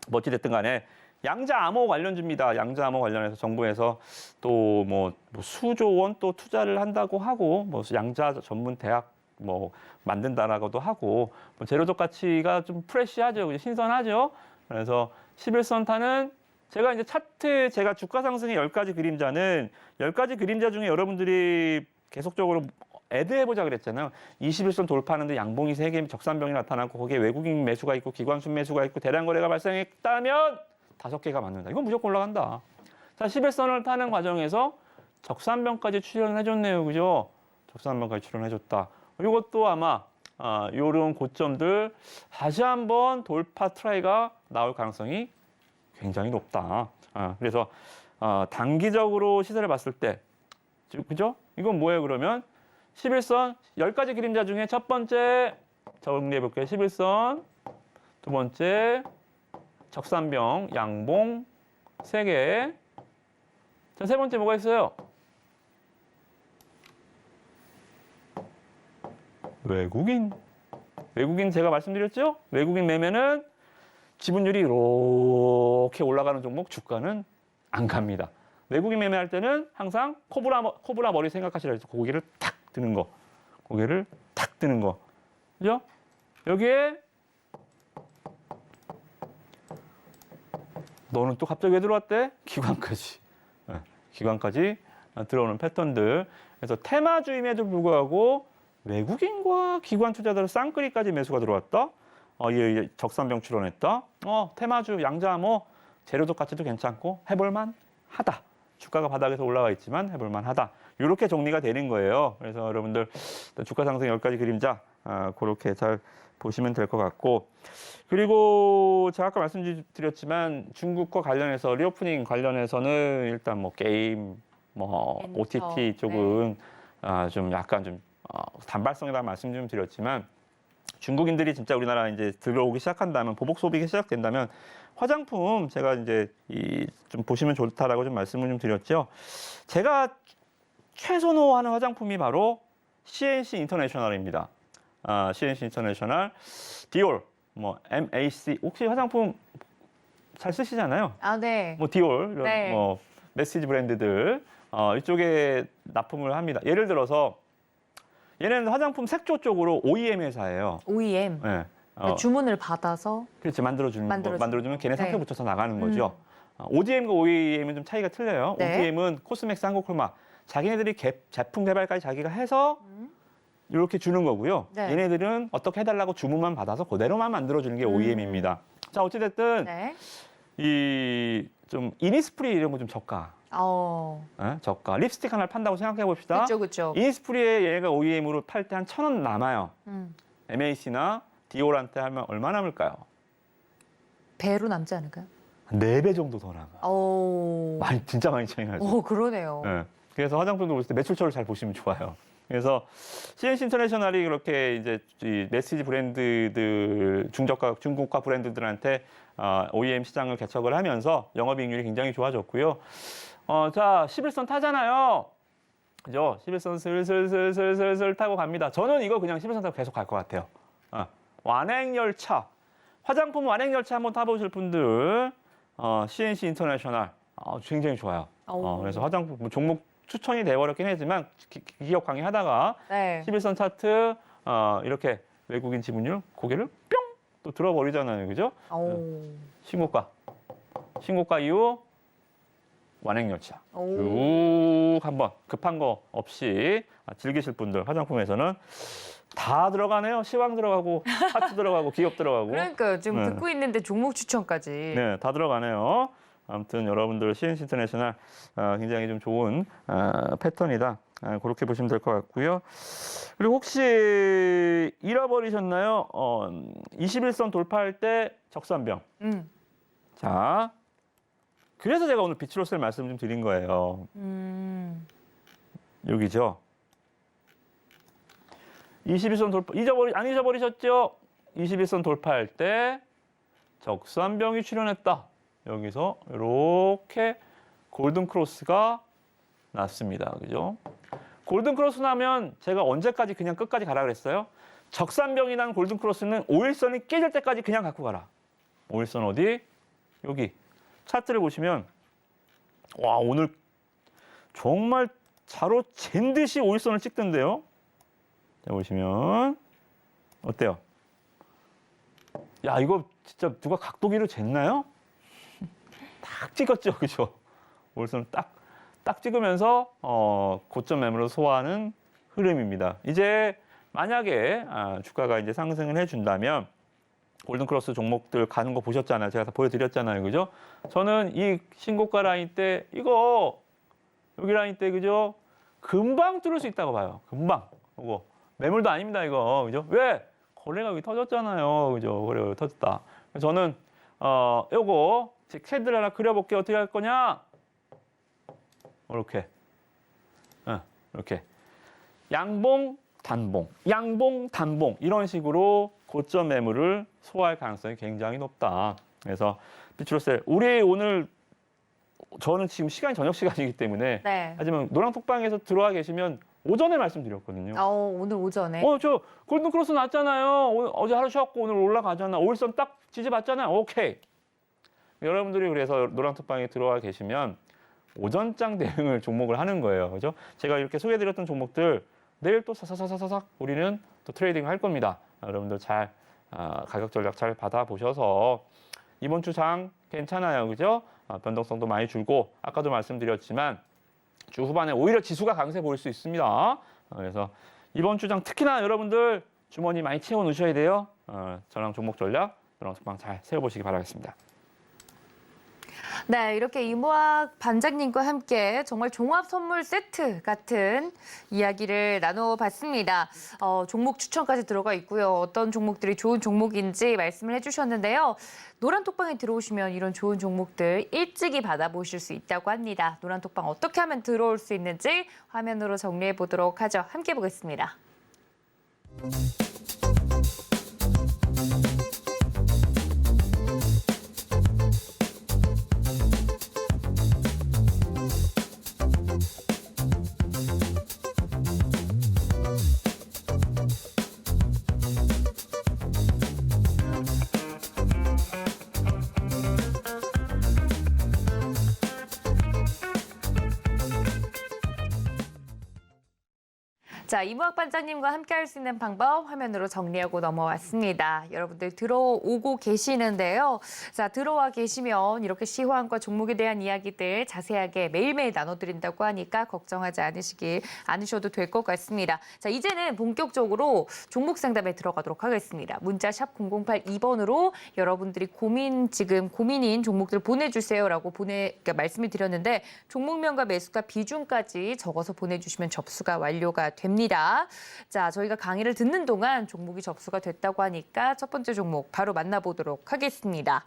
뭐 어찌됐든 간에 양자암호 관련주입니다. 양자암호 관련해서 정부에서 또 뭐 수조 원 또 투자를 한다고 하고 뭐 양자 전문 대학 뭐 만든다라고도 하고 뭐 재료적 가치가 좀 프레시하죠. 신선하죠. 그래서 11선 타는 제가 이제 차트 제가 주가 상승의 10가지 그림자는 10가지 그림자 중에 여러분들이 계속적으로 애드해보자 그랬잖아요. 21선 돌파하는데 양봉이 3개 적산병이 나타나고 거기에 외국인 매수가 있고 기관 순매수가 있고 대량 거래가 발생했다면 5개가 맞는다. 이건 무조건 올라간다. 자, 11선을 타는 과정에서 적산병까지 출현해줬네요. 그죠? 적산병까지 출현해줬다. 이것도 아마 이런 고점들 다시 한번 돌파 트라이가 나올 가능성이 굉장히 높다. 그래서 단기적으로 시세를 봤을 때 그죠? 이건 뭐예요 그러면? 11선 10가지 그림자 중에 첫 번째 정리해 볼게요. 11선 두 번째 적산병 양봉 3개. 자, 세 번째 뭐가 있어요? 외국인 제가 말씀드렸죠? 외국인 매매는 지분율이 이렇게 올라가는 종목 주가는 안 갑니다. 외국인 매매할 때는 항상 코브라 머리 생각하시라 해서 고개를 탁 드는 거. 고개를 탁 드는 거. 그죠? 여기에 너는 또 갑자기 왜 들어왔대? 기관까지. 기관까지 들어오는 패턴들. 그래서 테마주임에도 불구하고 외국인과 기관 투자자들 쌍끌이까지 매수가 들어왔다. 이 적산병 출원했다. 테마주 양자암호 재료적 가치도 괜찮고 해볼만 하다. 주가가 바닥에서 올라와 있지만 해볼만 하다. 이렇게 정리가 되는 거예요. 그래서 여러분들 주가 상승 10가지 그림자 그렇게 잘 보시면 될 것 같고 그리고 제가 아까 말씀드렸지만 중국과 관련해서 리오프닝 관련해서는 일단 뭐 게임, 뭐 엔터, OTT 쪽은 좀 약간 좀 단발성이라고 말씀 좀 드렸지만 중국인들이 진짜 우리나라 이제 들어오기 시작한다면 보복 소비가 시작된다면 화장품 제가 이제 좀 보시면 좋다라고 좀 말씀을 좀 드렸죠. 제가 최선호하는 화장품이 바로 CNC 인터내셔널입니다. CNC 인터내셔널, 디올, 뭐 MAC 혹시 화장품 잘 쓰시잖아요. 네. 뭐 디올 이런 네. 뭐 메시지 브랜드들 이쪽에 납품을 합니다. 예를 들어서 얘네는 화장품 색조 쪽으로 OEM 회사예요. OEM. 네. 주문을 받아서 그렇지 만들어주면 걔네 상표 네. 붙여서 나가는 거죠. ODM과 OEM은 좀 차이가 틀려요. 네. ODM은 코스맥스, 한국콜마 자기네들이 제품 개발까지 자기가 해서 이렇게 주는 거고요. 네. 얘네들은 어떻게 해달라고 주문만 받아서 그대로만 만들어주는 게 OEM입니다. 자 어찌됐든 네. 이 좀 이니스프리 이런 거 좀 저가. 저가. 립스틱 하나를 판다고 생각해 봅시다. 그렇죠, 그렇죠. 이니스프리에 얘가 OEM으로 팔 때 한 1,000원 남아요. 음. MAC나 디올한테 하면 얼마 남을까요? 배로 남지 않을까요? 한 4배 정도 더 남아. 많이 진짜 많이 차이 나죠. 그러네요. 네. 그래서 화장품도 볼 때 매출처를 잘 보시면 좋아요. 그래서 CNC 인터내셔널이 그렇게 이제 이 메시지 브랜드들 중고가 브랜드들한테 OEM 시장을 개척을 하면서 영업이익률이 굉장히 좋아졌고요. 자 11선 타잖아요. 그죠? 11선 슬슬 타고 갑니다. 저는 이거 그냥 11선 타고 계속 갈 것 같아요. 완행열차. 화장품 완행열차 한번 타보실 분들 CNC 인터내셔널 굉장히 좋아요. 그래서 화장품 뭐 종목 추천이 돼버렸긴 하지만 기업 강의하다가 네. 11선 차트 이렇게 외국인 지분율 고개를 뿅 또 들어버리잖아요. 그죠? 신고가 이후 완행열차 쭉 한번 급한 거 없이 즐기실 분들 화장품에서는 다 들어가네요. 시황 들어가고 하트 들어가고 기업 들어가고 그러니까요. 지금 네. 듣고 있는데 종목 추천까지. 네, 다 들어가네요. 아무튼 여러분들 CNC 인터내셔널 굉장히 좀 좋은 패턴이다. 그렇게 보시면 될 것 같고요. 그리고 혹시 잃어버리셨나요? 21선 돌파할 때 적산병. 자, 그래서 제가 오늘 비추로셀 말씀 좀 드린 거예요. 여기죠. 21선 돌파 안 잊어버리셨죠? 21선 돌파할 때 적산병이 출현했다. 여기서 이렇게 골든 크로스가 났습니다. 그죠? 골든 크로스 나면 제가 언제까지 그냥 끝까지 가라 그랬어요? 적산병이 난 골든 크로스는 5일선이 깨질 때까지 그냥 갖고 가라. 5일선 어디? 여기. 차트를 보시면 와, 오늘 정말 자로 잰 듯이 5일선을 찍던데요. 자, 보시면 어때요? 야, 이거 진짜 누가 각도기로 쟀나요? 딱 찍었죠, 그죠? 5일선 딱 찍으면서 고점 매물로 소화하는 흐름입니다. 이제 만약에 주가가 이제 상승을 해준다면 골든크로스 종목들 가는 거 보셨잖아요. 제가 다 보여드렸잖아요, 그죠? 저는 이 신고가 라인 때 이거 여기 라인 때 그죠? 금방 뚫을 수 있다고 봐요. 금방. 이거 매물도 아닙니다, 이거 그죠? 왜? 거래가 여기 터졌잖아요, 그죠? 거래가 여기 터졌다. 그래서 저는 요거 쉐드를 하나 그려볼게요. 어떻게 할 거냐? 이렇게, 이렇게 양봉, 단봉 이런 식으로 고점 매물을 소화할 가능성이 굉장히 높다. 그래서 비추로셀 우리 오늘 저는 지금 시간이 저녁 시간이기 때문에 네. 하지만 노랑톡방에서 들어와 계시면 오전에 말씀드렸거든요. 오늘 오전에. 저 골든 크로스 났잖아요. 어제 하루 쉬었고 오늘 올라가잖아. 5일선 딱 지지받잖아요. 오케이. 여러분들이 그래서 노랑톡방에 들어와 계시면 오전장 대응을 종목을 하는 거예요. 그죠? 제가 이렇게 소개해드렸던 종목들 내일 또 사사사사삭 우리는 또 트레이딩을 할 겁니다. 여러분들 잘 가격 전략 잘 받아보셔서 이번 주 장 괜찮아요. 그죠? 변동성도 많이 줄고 아까도 말씀드렸지만 주 후반에 오히려 지수가 강세 보일 수 있습니다. 그래서 이번 주장 특히나 여러분들 주머니 많이 채워 놓으셔야 돼요. 저랑 종목 전략, 노랑톡방 잘 세워보시기 바라겠습니다. 네, 이렇게 이모학 반장님과 함께 정말 종합 선물 세트 같은 이야기를 나눠봤습니다. 종목 추천까지 들어가 있고요. 어떤 종목들이 좋은 종목인지 말씀을 해주셨는데요. 노란톡방에 들어오시면 이런 좋은 종목들 일찍이 받아보실 수 있다고 합니다. 노란톡방 어떻게 하면 들어올 수 있는지 화면으로 정리해 보도록 하죠. 함께 보겠습니다. 자, 이모학 반장님과 함께 할 수 있는 방법 화면으로 정리하고 넘어왔습니다. 여러분들 들어오고 계시는데요. 자, 들어와 계시면 이렇게 시황과 종목에 대한 이야기들 자세하게 매일매일 나눠드린다고 하니까 걱정하지 않으셔도 될 것 같습니다. 자, 이제는 본격적으로 종목 상담에 들어가도록 하겠습니다. 문자 샵 0082번으로 여러분들이 지금 고민인 종목들 보내주세요라고 말씀을 드렸는데 종목명과 매수가 비중까지 적어서 보내주시면 접수가 완료가 됩니다. 자, 저희가 강의를 듣는 동안 종목이 접수가 됐다고 하니까 첫 번째 종목 바로 만나보도록 하겠습니다.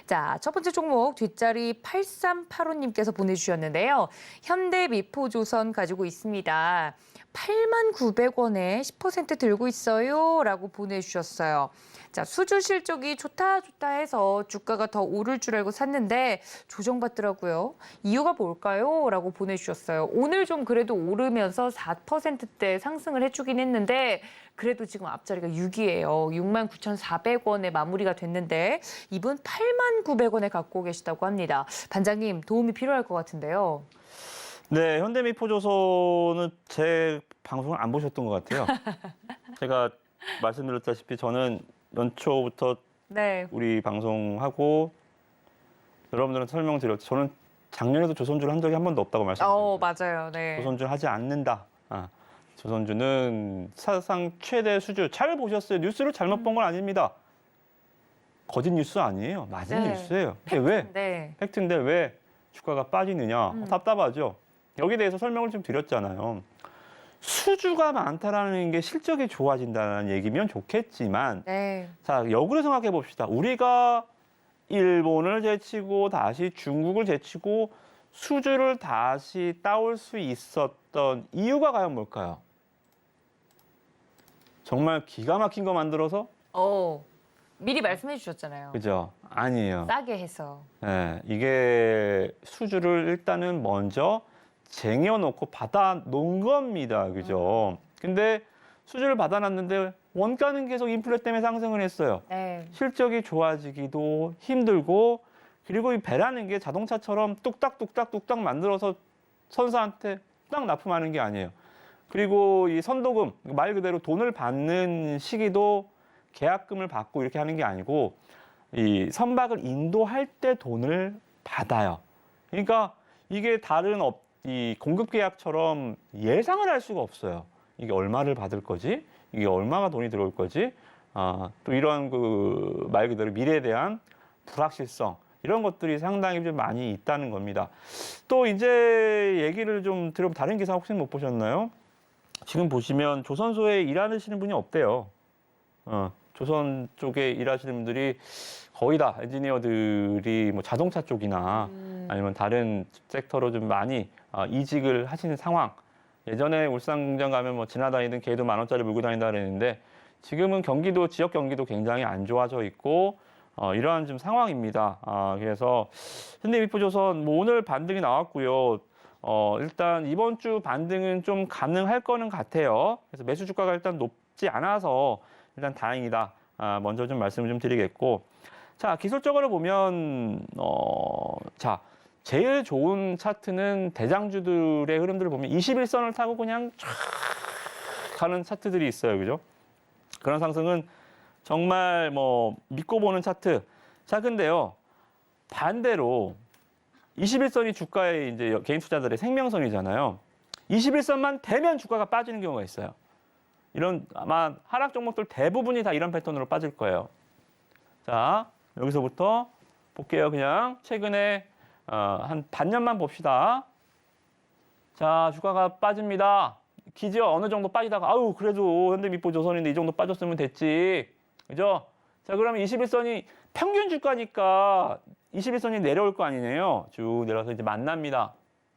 자, 첫 번째 종목 뒷자리 8385님께서 보내주셨는데요. 현대미포조선 가지고 있습니다. 89,900원에 10% 들고 있어요 라고 보내주셨어요. 자, 수주 실적이 좋다 해서 주가가 더 오를 줄 알고 샀는데 조정받더라고요. 이유가 뭘까요? 라고 보내주셨어요. 오늘 좀 그래도 오르면서 4%대 상승을 해주긴 했는데 그래도 지금 앞자리가 6이에요. 69,400원에 마무리가 됐는데 이분 89,900원에 갖고 계시다고 합니다. 반장님 도움이 필요할 것 같은데요. 네, 현대미포조선은 제 방송을 안 보셨던 것 같아요. 제가 말씀드렸다시피 저는 연초부터 네. 우리 방송하고 여러분들은 설명드렸죠. 저는 작년에도 조선주를 한 적이 한 번도 없다고 말씀드렸죠. 맞아요. 네. 조선주를 하지 않는다. 조선주는 사상 최대 수주. 잘 보셨어요. 뉴스를 잘못 본 건 아닙니다. 거짓 뉴스 아니에요. 맞은 네. 뉴스예요. 근데 왜? 네. 팩트인데 왜 주가가 빠지느냐? 답답하죠. 여기에 대해서 설명을 좀 드렸잖아요. 수주가 많다라는 게 실적이 좋아진다는 얘기면 좋겠지만 네. 자, 역으로 생각해 봅시다. 우리가 일본을 제치고 다시 중국을 제치고 수주를 다시 따올 수 있었던 이유가 과연 뭘까요? 정말 기가 막힌 거 만들어서? 미리 말씀해 주셨잖아요. 그죠? 아니에요. 싸게 해서. 네, 이게 수주를 일단은 먼저 쟁여놓고 받아놓은 겁니다. 그죠? 근데 수주를 받아놨는데 원가는 계속 인플레 때문에 상승을 했어요. 네. 실적이 좋아지기도 힘들고 그리고 이 배라는 게 자동차처럼 뚝딱뚝딱 만들어서 선사한테 딱 납품하는 게 아니에요. 그리고 이 선도금, 말 그대로 돈을 받는 시기도 계약금을 받고 이렇게 하는 게 아니고 이 선박을 인도할 때 돈을 받아요. 그러니까 이게 다른 이 공급 계약처럼 예상을 할 수가 없어요. 이게 얼마를 받을 거지? 이게 얼마가 돈이 들어올 거지? 또 이런 그 말 그대로 미래에 대한 불확실성 이런 것들이 상당히 좀 많이 있다는 겁니다. 또 이제 얘기를 좀 들으면 다른 기사 혹시 못 보셨나요? 지금 보시면 조선소에 일하시는 분이 없대요. 조선 쪽에 일하시는 분들이 거의 다 엔지니어들이 뭐 자동차 쪽이나 아니면 다른 섹터로 좀 많이 이직을 하시는 상황. 예전에 울산 공장 가면 뭐 지나다니던 개도 10,000원짜리 물고 다닌다 그랬는데 지금은 지역 경기도 굉장히 안 좋아져 있고 이러한 좀 상황입니다. 그래서 현대미포조선 뭐 오늘 반등이 나왔고요. 일단 이번 주 반등은 좀 가능할 거는 같아요. 그래서 매수 주가가 일단 높지 않아서 일단 다행이다. 먼저 좀 말씀을 좀 드리겠고. 자, 기술적으로 보면, 자, 제일 좋은 차트는 대장주들의 흐름들을 보면 21선을 타고 그냥 쫙 가는 차트들이 있어요. 그죠? 그런 상승은 정말 뭐 믿고 보는 차트. 자, 근데요. 반대로 21선이 주가의 이제 개인 투자들의 생명선이잖아요. 21선만 되면 주가가 빠지는 경우가 있어요. 이런 아마 하락 종목들 대부분이 다 이런 패턴으로 빠질 거예요. 자, 여기서부터 볼게요. 그냥 최근에 한 반년만 봅시다. 자, 주가가 빠집니다. 기저 어느 정도 빠지다가 아유 그래도 현대미포조선인데 이 정도 빠졌으면 됐지. 그죠? 자, 그러면 21선이 평균 주가니까 21선이 내려올 거 아니네요. 쭉 내려서 이제 만납니다.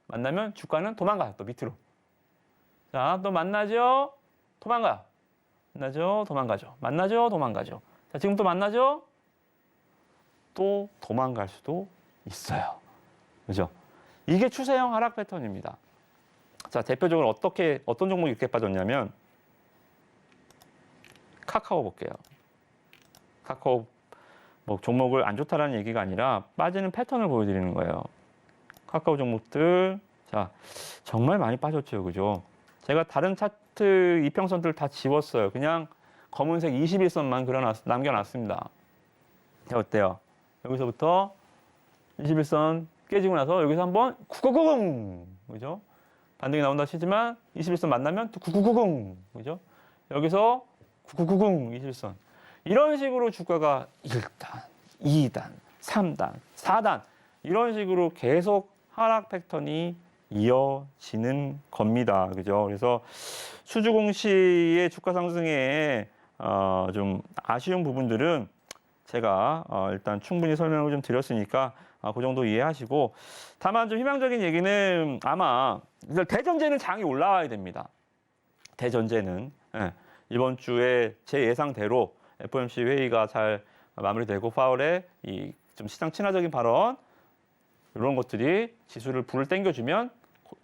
만나면 주가는 도망가요. 또 밑으로. 자, 또 만나죠? 도망가요. 만나죠? 도망가죠. 만나죠? 도망가죠. 자, 지금 또 만나죠? 또 도망갈 수도 있어요. 그죠? 이게 추세형 하락 패턴입니다. 자, 대표적으로 어떤 종목이 이렇게 빠졌냐면 카카오 볼게요. 카카오 뭐 종목을 안 좋다라는 얘기가 아니라 빠지는 패턴을 보여드리는 거예요. 카카오 종목들 자 정말 많이 빠졌죠, 그죠? 제가 다른 차트 이평선들 다 지웠어요. 그냥 검은색 21선만 남겨놨습니다. 자, 어때요? 여기서부터 21선 깨지고 나서 여기서 한번 9990 그죠? 반등이 나온다 치지만 21선 만나면 또 9990 그죠? 여기서 9990 21선 이런 식으로 주가가 1단, 2단, 3단, 4단 이런 식으로 계속 하락 패턴이 이어지는 겁니다. 그죠? 그래서 수주공시의 주가 상승에 좀 아쉬운 부분들은 제가 일단 충분히 설명을 좀 드렸으니까 그 정도 이해하시고 다만 좀 희망적인 얘기는 아마 대전제는 장이 올라와야 됩니다. 대전제는 이번 주에 제 예상대로 FOMC 회의가 잘 마무리되고 파월의 이 좀 시장 친화적인 발언 이런 것들이 지수를 불을 땡겨주면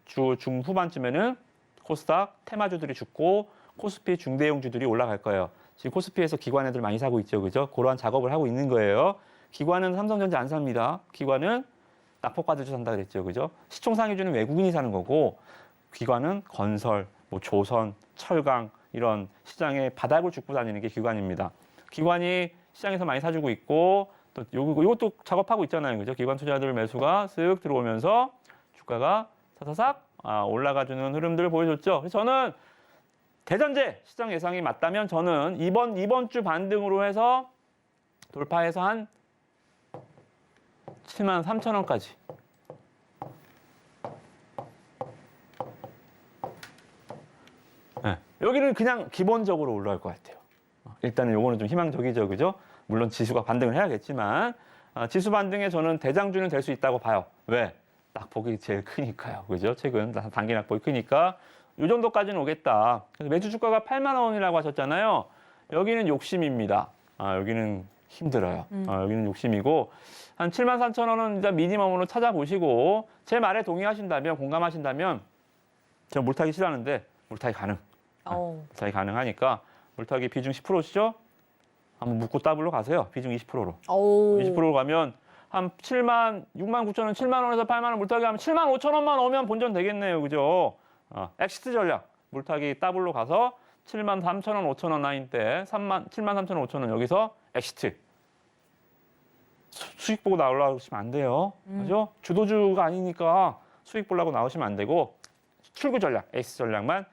주 중후반쯤에는 코스닥 테마주들이 죽고 코스피 중대형주들이 올라갈 거예요. 지금 코스피에서 기관 애들 많이 사고 있죠, 그죠? 그러한 작업을 하고 있는 거예요. 기관은 삼성전자 안 삽니다. 기관은 낙폭받아주 산다 그랬죠, 그죠? 시총상위주는 외국인이 사는 거고 기관은 건설, 뭐 조선, 철강 이런 시장의 바닥을 줍고 다니는 게 기관입니다. 기관이 시장에서 많이 사주고 있고 또 이것도 작업하고 있잖아요, 그죠? 기관 투자들 매수가 쓱 들어오면서 주가가 사사삭 올라가주는 흐름들을 보여줬죠. 그래서 저는 대전제 시장 예상이 맞다면 저는 이번 주 반등으로 해서 돌파해서 한 73,000원까지 네, 여기는 그냥 기본적으로 올라갈 것 같아요. 일단은 요거는 좀 희망적이죠, 그죠? 물론 지수가 반등을 해야겠지만 지수 반등에 저는 대장주는 될 수 있다고 봐요. 왜? 낙폭이 제일 크니까요, 그죠? 최근 단기 낙폭이 크니까 이 정도까지는 오겠다. 그래서 매주 주가가 8만 원이라고 하셨잖아요. 여기는 욕심입니다. 여기는 힘들어요. 여기는 욕심이고 한 73,000원은 이제 미니멈으로 찾아보시고 제 말에 동의하신다면 공감하신다면 저 물타기 싫어하는데 물타기 가능. 물타기 가능하니까 물타기 비중 10%시죠? 한번 묻고 더블로 가세요. 비중 20%로. 20%로 가면 한 6만 9천 원, 7만 원에서 8만 원 물타기 하면 7만 5천 원만 오면 본전 되겠네요, 그죠? 엑시트 전략 물타기 더블로 가서 7만 3천 원, 5천 원 라인 때 7만 3천 원, 5천 원 여기서 엑시트 수익 보고 나오시면 안 돼요, 그죠? 주도주가 아니니까 수익 보려고 나오시면 안 되고 출구 전략, 엑시트 전략만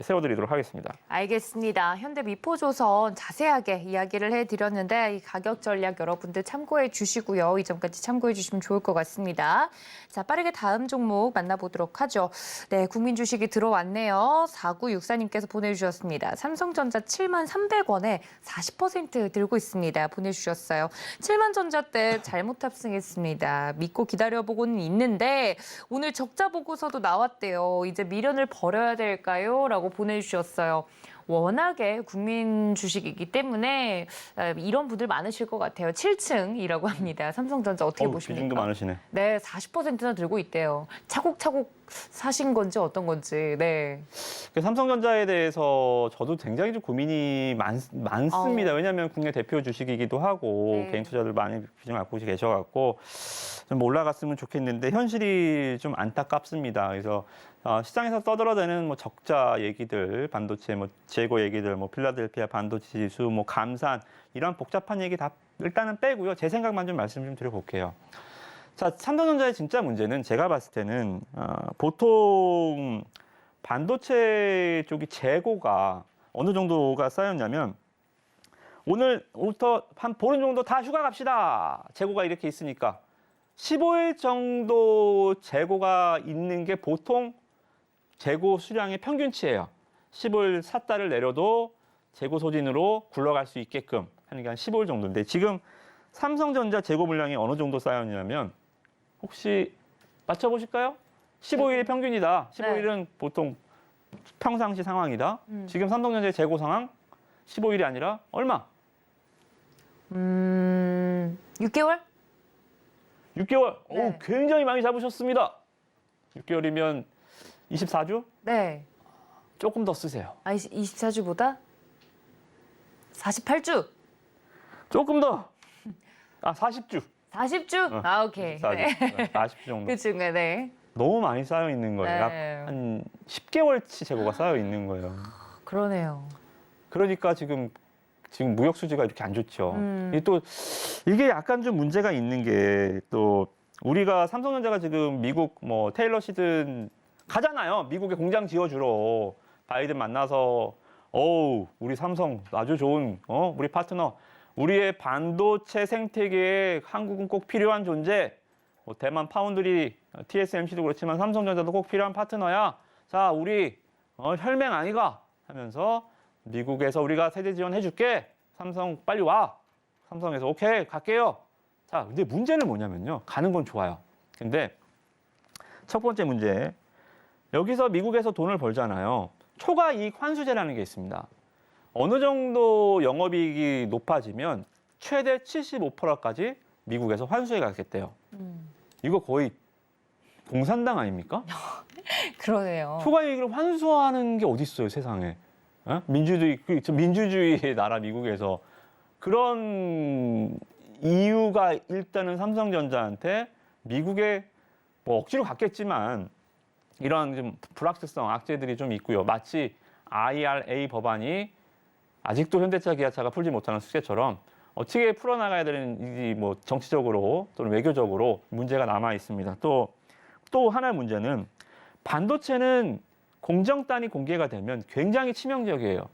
세워드리도록 하겠습니다. 알겠습니다. 현대미포조선 자세하게 이야기를 해드렸는데 이 가격 전략 여러분들 참고해 주시고요. 이 점까지 참고해 주시면 좋을 것 같습니다. 자, 빠르게 다음 종목 만나보도록 하죠. 네, 국민 주식이 들어왔네요. 4964님께서 보내주셨습니다. 삼성전자 73,300원에 40% 들고 있습니다. 보내주셨어요. 7만전자 때 잘못 탑승했습니다. 믿고 기다려보고는 있는데 오늘 적자 보고서도 나왔대요. 이제 미련을 버려야 될까요? 라고 보내주셨어요. 워낙에 국민 주식이기 때문에 이런 분들 많으실 것 같아요. 7층이라고 합니다. 삼성전자 어떻게 보십니까? 비중도 많으시네. 네, 40%나 들고 있대요. 차곡차곡 사신 건지 어떤 건지. 네. 삼성전자에 대해서 저도 굉장히 좀 고민이 많습니다. 왜냐하면 국내 대표 주식이기도 하고 네. 개인 투자들 많이 비중 갖고 계셔갖고 좀 올라갔으면 좋겠는데 현실이 좀 안타깝습니다. 그래서 시장에서 떠들어대는 뭐 적자 얘기들, 반도체 뭐 재고 얘기들, 뭐 필라델피아 반도체 지수, 뭐 감산 이런 복잡한 얘기 다 일단은 빼고요. 제 생각만 좀 말씀 좀 드려볼게요. 자, 삼성전자의 진짜 문제는 제가 봤을 때는 보통 반도체 쪽이 재고가 어느 정도가 쌓였냐면 오늘부터 한 보름 정도 다 휴가 갑시다. 재고가 이렇게 있으니까 15일 정도 재고가 있는 게 보통 재고 수량의 평균치예요. 15일 샀다를 내려도 재고 소진으로 굴러갈 수 있게끔 하는 게 한 15일 정도인데 지금 삼성전자 재고 물량이 어느 정도 쌓였냐면 혹시 맞춰보실까요? 15일이 평균이다. 15일은 보통 평상시 상황이다. 지금 삼성전자의 재고 상황 15일이 아니라 얼마? 6개월? 6개월. 네. 오, 굉장히 많이 잡으셨습니다. 6개월이면 24주? 네. 조금 더 쓰세요. 24주보다 48주. 조금 더. 40주. 40주? 아, 오케이. 40주 정도. 그 중에, 네. 너무 많이 쌓여 있는 거예요. 네. 약 한 10개월치 재고가 쌓여 있는 거예요. 그러네요. 그러니까 지금 무역 수지가 이렇게 안 좋죠. 이게 약간 좀 문제가 있는 게 또 우리가 삼성전자가 지금 미국 뭐 테일러 시든 가잖아요. 미국에 공장 지어주러 바이든 만나서 어우 우리 삼성 아주 좋은 우리 파트너 우리의 반도체 생태계에 한국은 꼭 필요한 존재. 뭐 대만 파운드리 TSMC도 그렇지만 삼성전자도 꼭 필요한 파트너야. 자 우리 혈맹 아이가 하면서 미국에서 우리가 세대 지원해줄게. 삼성 빨리 와. 삼성에서 오케이 갈게요. 자 근데 문제는 뭐냐면요. 가는 건 좋아요. 근데 첫 번째 문제 여기서 미국에서 돈을 벌잖아요. 초과이익 환수제라는 게 있습니다. 어느 정도 영업이익이 높아지면 최대 75%까지 미국에서 환수해 가겠대요. 이거 거의 공산당 아닙니까? 그러네요. 초과이익을 환수하는 게 어디 있어요, 세상에? 민주주의 나라 미국에서 그런 이유가 일단은 삼성전자한테 미국에 뭐 억지로 갔겠지만 이런 좀 불확실성 악재들이 좀 있고요. 마치 IRA 법안이 아직도 현대차, 기아차가 풀지 못하는 숙제처럼 어떻게 풀어나가야 되는지 뭐 정치적으로 또는 외교적으로 문제가 남아 있습니다. 또 하나의 문제는 반도체는 공정 단위 공개가 되면 굉장히 치명적이에요.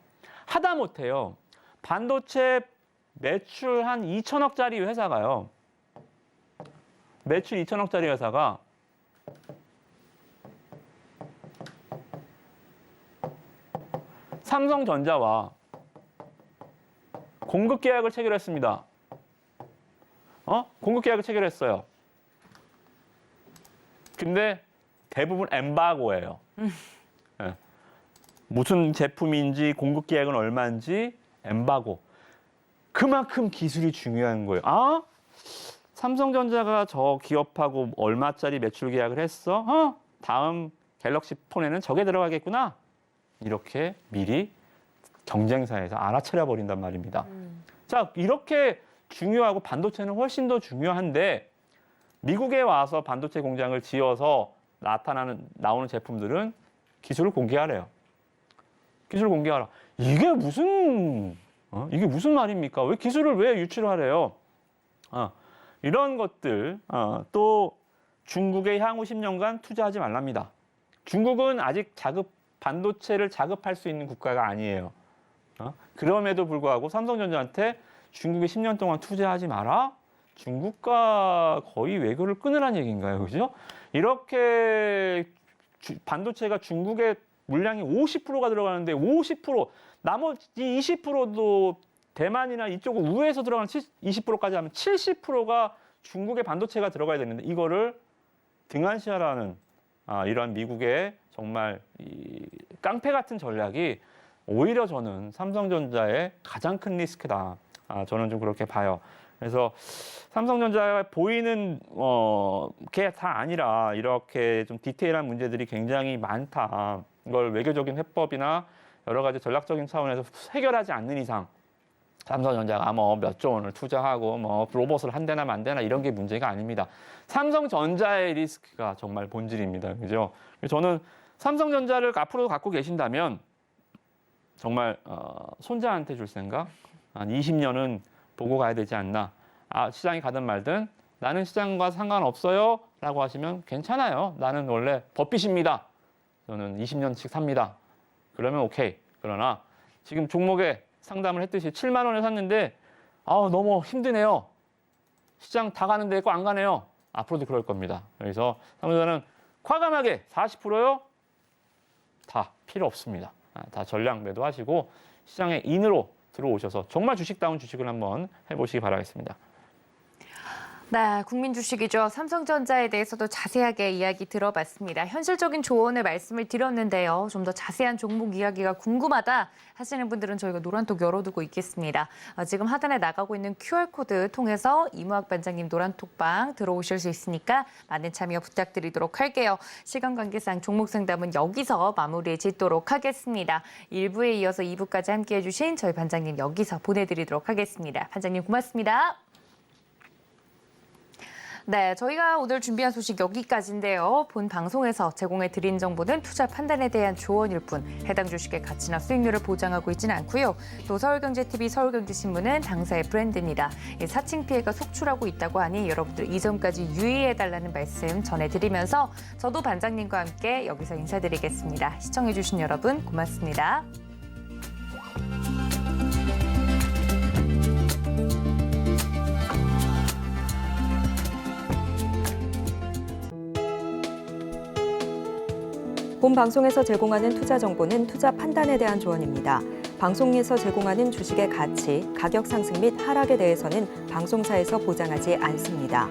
하다못해요. 반도체 매출 한 2천억짜리 회사가요. 매출 2천억짜리 회사가 삼성전자와 공급 계약을 체결했습니다. 공급 계약을 체결했어요. 근데 대부분 엠바고예요. 네. 무슨 제품인지 공급 계약은 얼마인지 엠바고. 그만큼 기술이 중요한 거예요. 삼성전자가 저 기업하고 얼마짜리 매출 계약을 했어? 다음 갤럭시 폰에는 저게 들어가겠구나. 이렇게 미리 경쟁사에서 알아차려 버린단 말입니다. 자, 이렇게 중요하고 반도체는 훨씬 더 중요한데 미국에 와서 반도체 공장을 지어서 나오는 제품들은 기술을 공개하래요. 기술을 공개하라. 이게 무슨 말입니까? 왜 기술을 왜 유출하래요? 이런 것들 또 중국에 향후 10년간 투자하지 말랍니다. 중국은 아직 반도체를 자급할 수 있는 국가가 아니에요. 그럼에도 불구하고 삼성전자한테 중국에 10년 동안 투자하지 마라? 중국과 거의 외교를 끊으라는 얘기인가요? 그죠? 이렇게 반도체가 중국의 물량이 50%가 들어가는데 50%, 나머지 20%도 대만이나 이쪽 우회에서 들어가는 20%까지 하면 70%가 중국의 반도체가 들어가야 되는데 이거를 등한시하라는 이러한 미국의 정말 이 깡패 같은 전략이 오히려 저는 삼성전자의 가장 큰 리스크다. 저는 좀 그렇게 봐요. 그래서 삼성전자가 보이는 게 다 아니라 이렇게 좀 디테일한 문제들이 굉장히 많다. 이걸 외교적인 해법이나 여러 가지 전략적인 차원에서 해결하지 않는 이상 삼성전자가 뭐 몇 조 원을 투자하고 뭐 로봇을 한 대나 만 대나 이런 게 문제가 아닙니다. 삼성전자의 리스크가 정말 본질입니다. 그죠? 저는 삼성전자를 앞으로 갖고 계신다면 정말 손자한테 줄 생각 한 20년은 보고 가야 되지 않나. 시장이 가든 말든 나는 시장과 상관없어요 라고 하시면 괜찮아요. 나는 원래 법빚입니다. 저는 20년씩 삽니다. 그러면 오케이. 그러나 지금 종목에 상담을 했듯이 7만 원에 샀는데 너무 힘드네요. 시장 다 가는데 꼭 안 가네요. 앞으로도 그럴 겁니다. 그래서 사무자는 과감하게 40%요? 다 필요 없습니다. 다 전량 매도하시고 시장에 인으로 들어오셔서 정말 주식다운 주식을 한번 해보시기 바라겠습니다. 네, 국민 주식이죠. 삼성전자에 대해서도 자세하게 이야기 들어봤습니다. 현실적인 조언을 말씀을 드렸는데요. 좀 더 자세한 종목 이야기가 궁금하다 하시는 분들은 저희가 노란톡 열어두고 있겠습니다. 지금 하단에 나가고 있는 QR코드 통해서 이무학 반장님 노란톡방 들어오실 수 있으니까 많은 참여 부탁드리도록 할게요. 시간 관계상 종목 상담은 여기서 마무리 짓도록 하겠습니다. 1부에 이어서 2부까지 함께해 주신 저희 반장님 여기서 보내드리도록 하겠습니다. 반장님 고맙습니다. 네, 저희가 오늘 준비한 소식 여기까지인데요. 본 방송에서 제공해드린 정보는 투자 판단에 대한 조언일 뿐 해당 주식의 가치나 수익률을 보장하고 있지는 않고요. 또 서울경제TV, 서울경제신문은 당사의 브랜드입니다. 사칭 피해가 속출하고 있다고 하니 여러분들 이 점까지 유의해달라는 말씀 전해드리면서 저도 반장님과 함께 여기서 인사드리겠습니다. 시청해주신 여러분 고맙습니다. 본 방송에서 제공하는 투자 정보는 투자 판단에 대한 조언입니다. 방송에서 제공하는 주식의 가치, 가격 상승 및 하락에 대해서는 방송사에서 보장하지 않습니다.